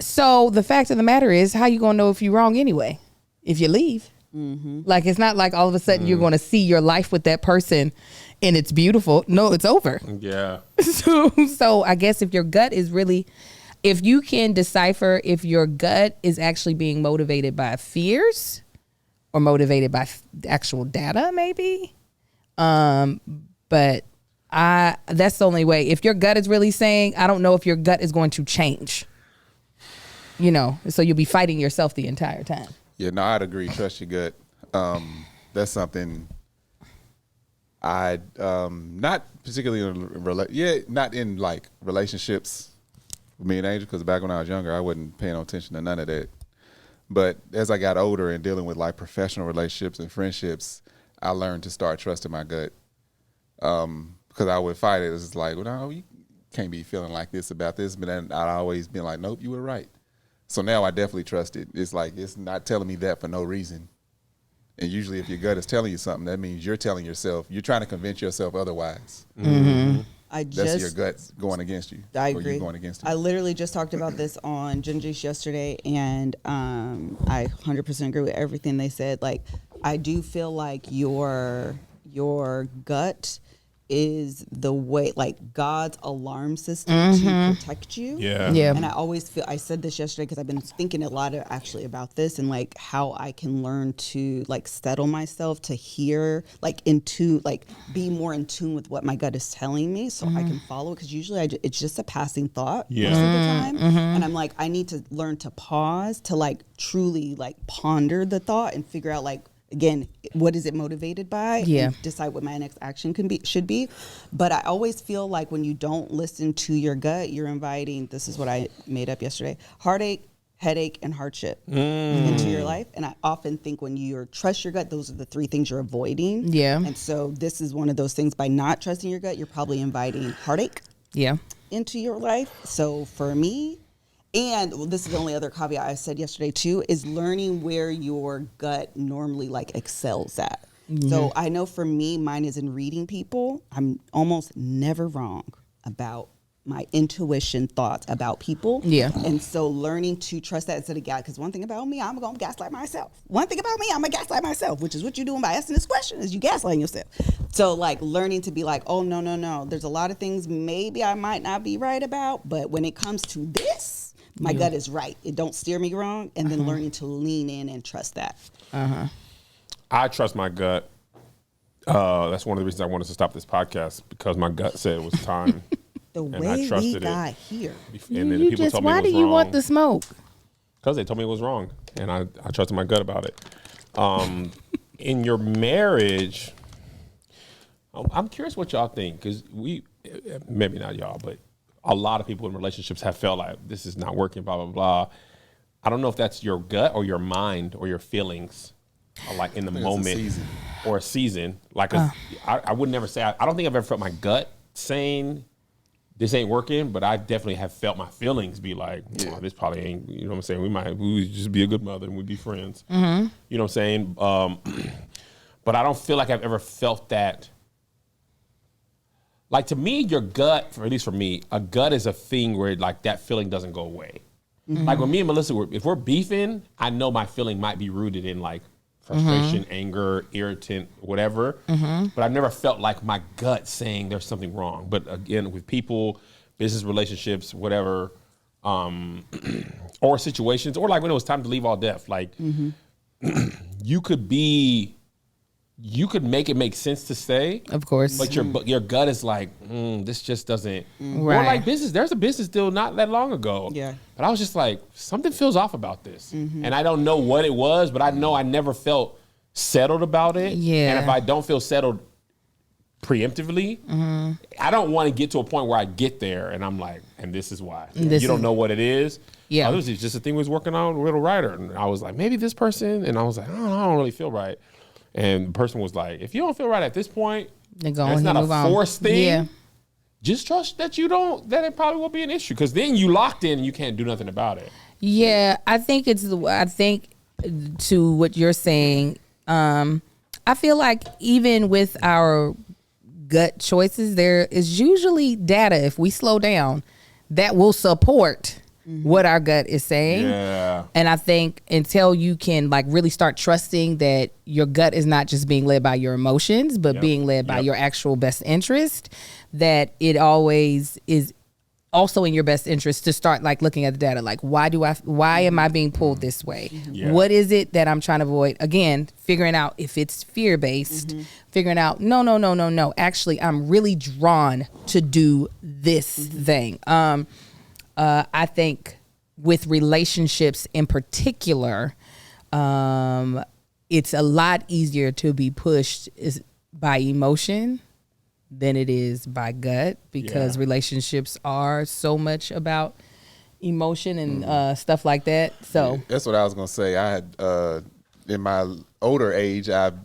So the fact of the matter is, how you gonna know if you're wrong anyway? If you leave. Like, it's not like all of a sudden you're gonna see your life with that person and it's beautiful. No, it's over. Yeah. So I guess if your gut is really, if you can decipher if your gut is actually being motivated by fears or motivated by actual data, maybe. But that's the only way. If your gut is really saying, I don't know if your gut is going to change. So you'll be fighting yourself the entire time. Yeah, no, I'd agree. Trust your gut. That's something I not particularly not in like relationships with me and Angel, because back when I was younger, I wasn't paying no attention to none of that. But as I got older and dealing with like professional relationships and friendships, I learned to start trusting my gut. Because I would fight it. It's like, well, no, can't be feeling like this about this. But then I'd always been like, nope, you were right. So now I definitely trust it. It's like, it's not telling me that for no reason. And usually if your gut is telling you something, that means you're telling yourself, you're trying to convince yourself otherwise. Mm-hmm. That's your gut going against you. I or agree. you going against it. I literally just talked about this on Ginger's yesterday, and I 100% agree with everything they said. Like, I do feel like your gut is the way, like, God's alarm system to protect you. Yeah. Yeah. And I always feel, I said this yesterday because I've been thinking a lot actually about this and like how I can learn to like settle myself to hear, like be more in tune with what my gut is telling me so I can follow it. Because usually it's just a passing thought most of the time. And I'm like, I need to learn to pause to like truly like ponder the thought and figure out like, again, what is it motivated by? Yeah. And decide what my next action should be. But I always feel like when you don't listen to your gut, you're inviting, this is what I made up yesterday, heartache, headache, and hardship into your life. And I often think when you trust your gut, those are the three things you're avoiding. Yeah. And so this is one of those things. By not trusting your gut, you're probably inviting heartache into your life. So for me, and this is the only other caveat I said yesterday too, is learning where your gut normally like excels at. So I know for me, mine is in reading people. I'm almost never wrong about my intuition thoughts about people. Yeah. And so learning to trust that instead of gaslight, because one thing about me, I'm going to gaslight myself. One thing about me, I'm going to gaslight myself, which is what you're doing by asking this question is you gaslighting yourself. So like learning to be like, oh, no. There's a lot of things maybe I might not be right about, but when it comes to this, my gut is right. It don't steer me wrong. And then learning to lean in and trust that. I trust my gut. That's one of the reasons I wanted to stop this podcast, because my gut said it was time. The and way I trusted we got it. here. And then You people just, told me why it was do you wrong. want the smoke? Because they told me it was wrong, and I trusted my gut about it. In your marriage, I'm curious what y'all think, because maybe not y'all, but a lot of people in relationships have felt like this is not working, blah, blah, blah. I don't know if that's your gut or your mind or your feelings, like in the moment or a season. Like I would never say, I don't think I've ever felt my gut saying this ain't working, but I definitely have felt my feelings be like, oh, this probably ain't, you know what I'm saying? We would just be a good mother and we'd be friends. You know what I'm saying? But I don't feel like I've ever felt that. Like, to me, your gut, or at least for me, a gut is a thing where like that feeling doesn't go away. Like when me and Melissa, if we're beefing, I know my feeling might be rooted in like frustration, anger, irritant, whatever. But I've never felt like my gut saying there's something wrong. But again, with people, business relationships, whatever, or situations, or like when it was time to leave all deaf, like you could make it make sense to stay, Of course. but your gut is like, this just doesn't. Or Right. like business. There's a business deal not that long ago. Yeah. But I was just like, something feels off about this, and I don't know what it was, but I know I never felt settled about it. Yeah. And if I don't feel settled preemptively, I don't want to get to a point where I get there and I'm like, and this is why. This you don't is- know what it is. Yeah. This is just a thing we was working on with a writer, and I was like, maybe this person, and I was like, I don't really feel right. And the person was like, if you don't feel right at this point, Then go and on it's and not move a on. forced thing. Yeah. Just trust that that it probably won't be an issue, because then you locked in and you can't do nothing about it. Yeah, I think to what you're saying, I feel like even with our gut choices, there is usually data, if we slow down, that will support what our gut is saying. Yeah. And I think until you can like really start trusting that your gut is not just being led by your emotions, but being led by your actual best interest, that it always is also in your best interest to start like looking at the data. Like, why am I being pulled this way? Yeah. What is it that I'm trying to avoid? Again, figuring out if it's fear-based, figuring out, no. Actually, I'm really drawn to do this thing. I think with relationships in particular, it's a lot easier to be pushed by emotion than it is by gut, because relationships are so much about emotion and stuff like that. So That's what I was gonna say. I had in my older age, I've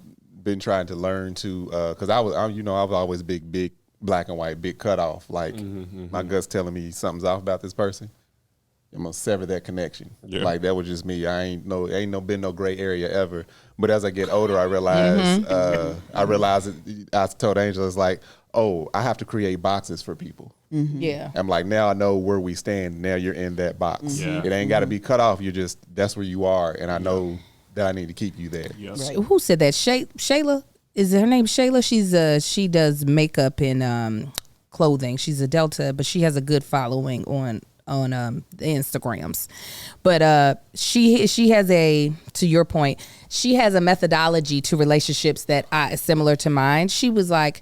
been trying to learn to, because I was always big black and white, big cutoff. Like my gut's telling me something's off about this person. I'm gonna sever that connection. Yeah. Like that was just me. Ain't been no gray area ever. But as I get older, I realize I told Angela, it's like, oh, I have to create boxes for people. Yeah. I'm like, now I know where we stand. Now you're in that box. Yeah. It ain't got to be cut off. You're just, that's where you are. And I know that I need to keep you there. Yes. Right. Who said that? Shayla? Is her name Shayla? She does makeup and clothing. She's a Delta, but she has a good following on the Instagrams. But she has to your point, she has a methodology to relationships that is similar to mine. She was like,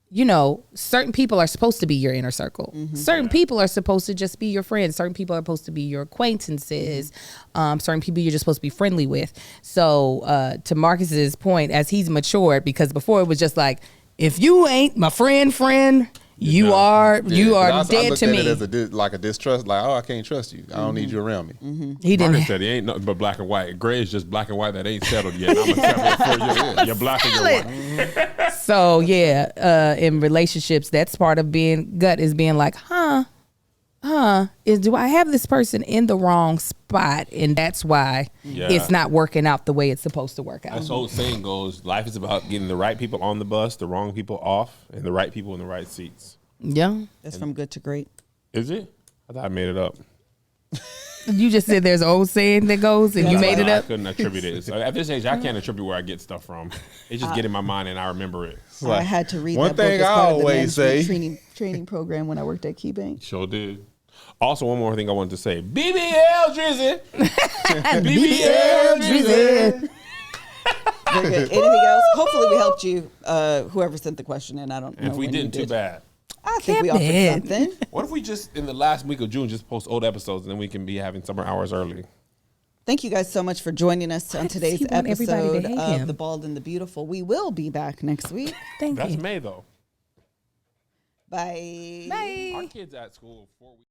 you know, certain people are supposed to be your inner circle. Certain people are supposed to just be your friends. Certain people are supposed to be your acquaintances. Certain people you're just supposed to be friendly with. So to Marcus's point, as he's matured, because before it was just like, if you ain't my friend, you are dead to me. I looked at it as like a distrust, like, oh, I can't trust you. I don't need you around me. He didn't. Marcus said he ain't nothing but black and white. Gray is just black and white that ain't settled yet. I'm gonna settle it for you. You're black and you're white. So yeah, in relationships, that's part of being gut is being like, do I have this person in the wrong spot, and that's why it's not working out the way it's supposed to work out. This old saying goes, life is about getting the right people on the bus, the wrong people off, and the right people in the right seats. Yeah, That's from good to great. Is it? I thought I made it up. you just said there's an old saying that goes, and you made it I up. couldn't attribute it. So at this age, I can't attribute where I get stuff from. It just get in my mind and I remember it. I had to read one that book thing as I part of the always management say. training program when I worked at KeyBank. Sure did. Also, one more thing I wanted to say. BBL Drizzy. BBL Drizzy. Very good. Anything else? Hopefully we helped you, whoever sent the question in. I don't know. If we when you didn't, too did. bad. I think we offered something. What if we just, in the last week of June, just post old episodes and then we can be having summer hours early? Thank you guys so much for joining us on today's he want everybody to episode hate of him? The Bald and the Beautiful. We will be back next week. Thank That's you. May, though. Bye. Bye. Our kids at school 4 weeks.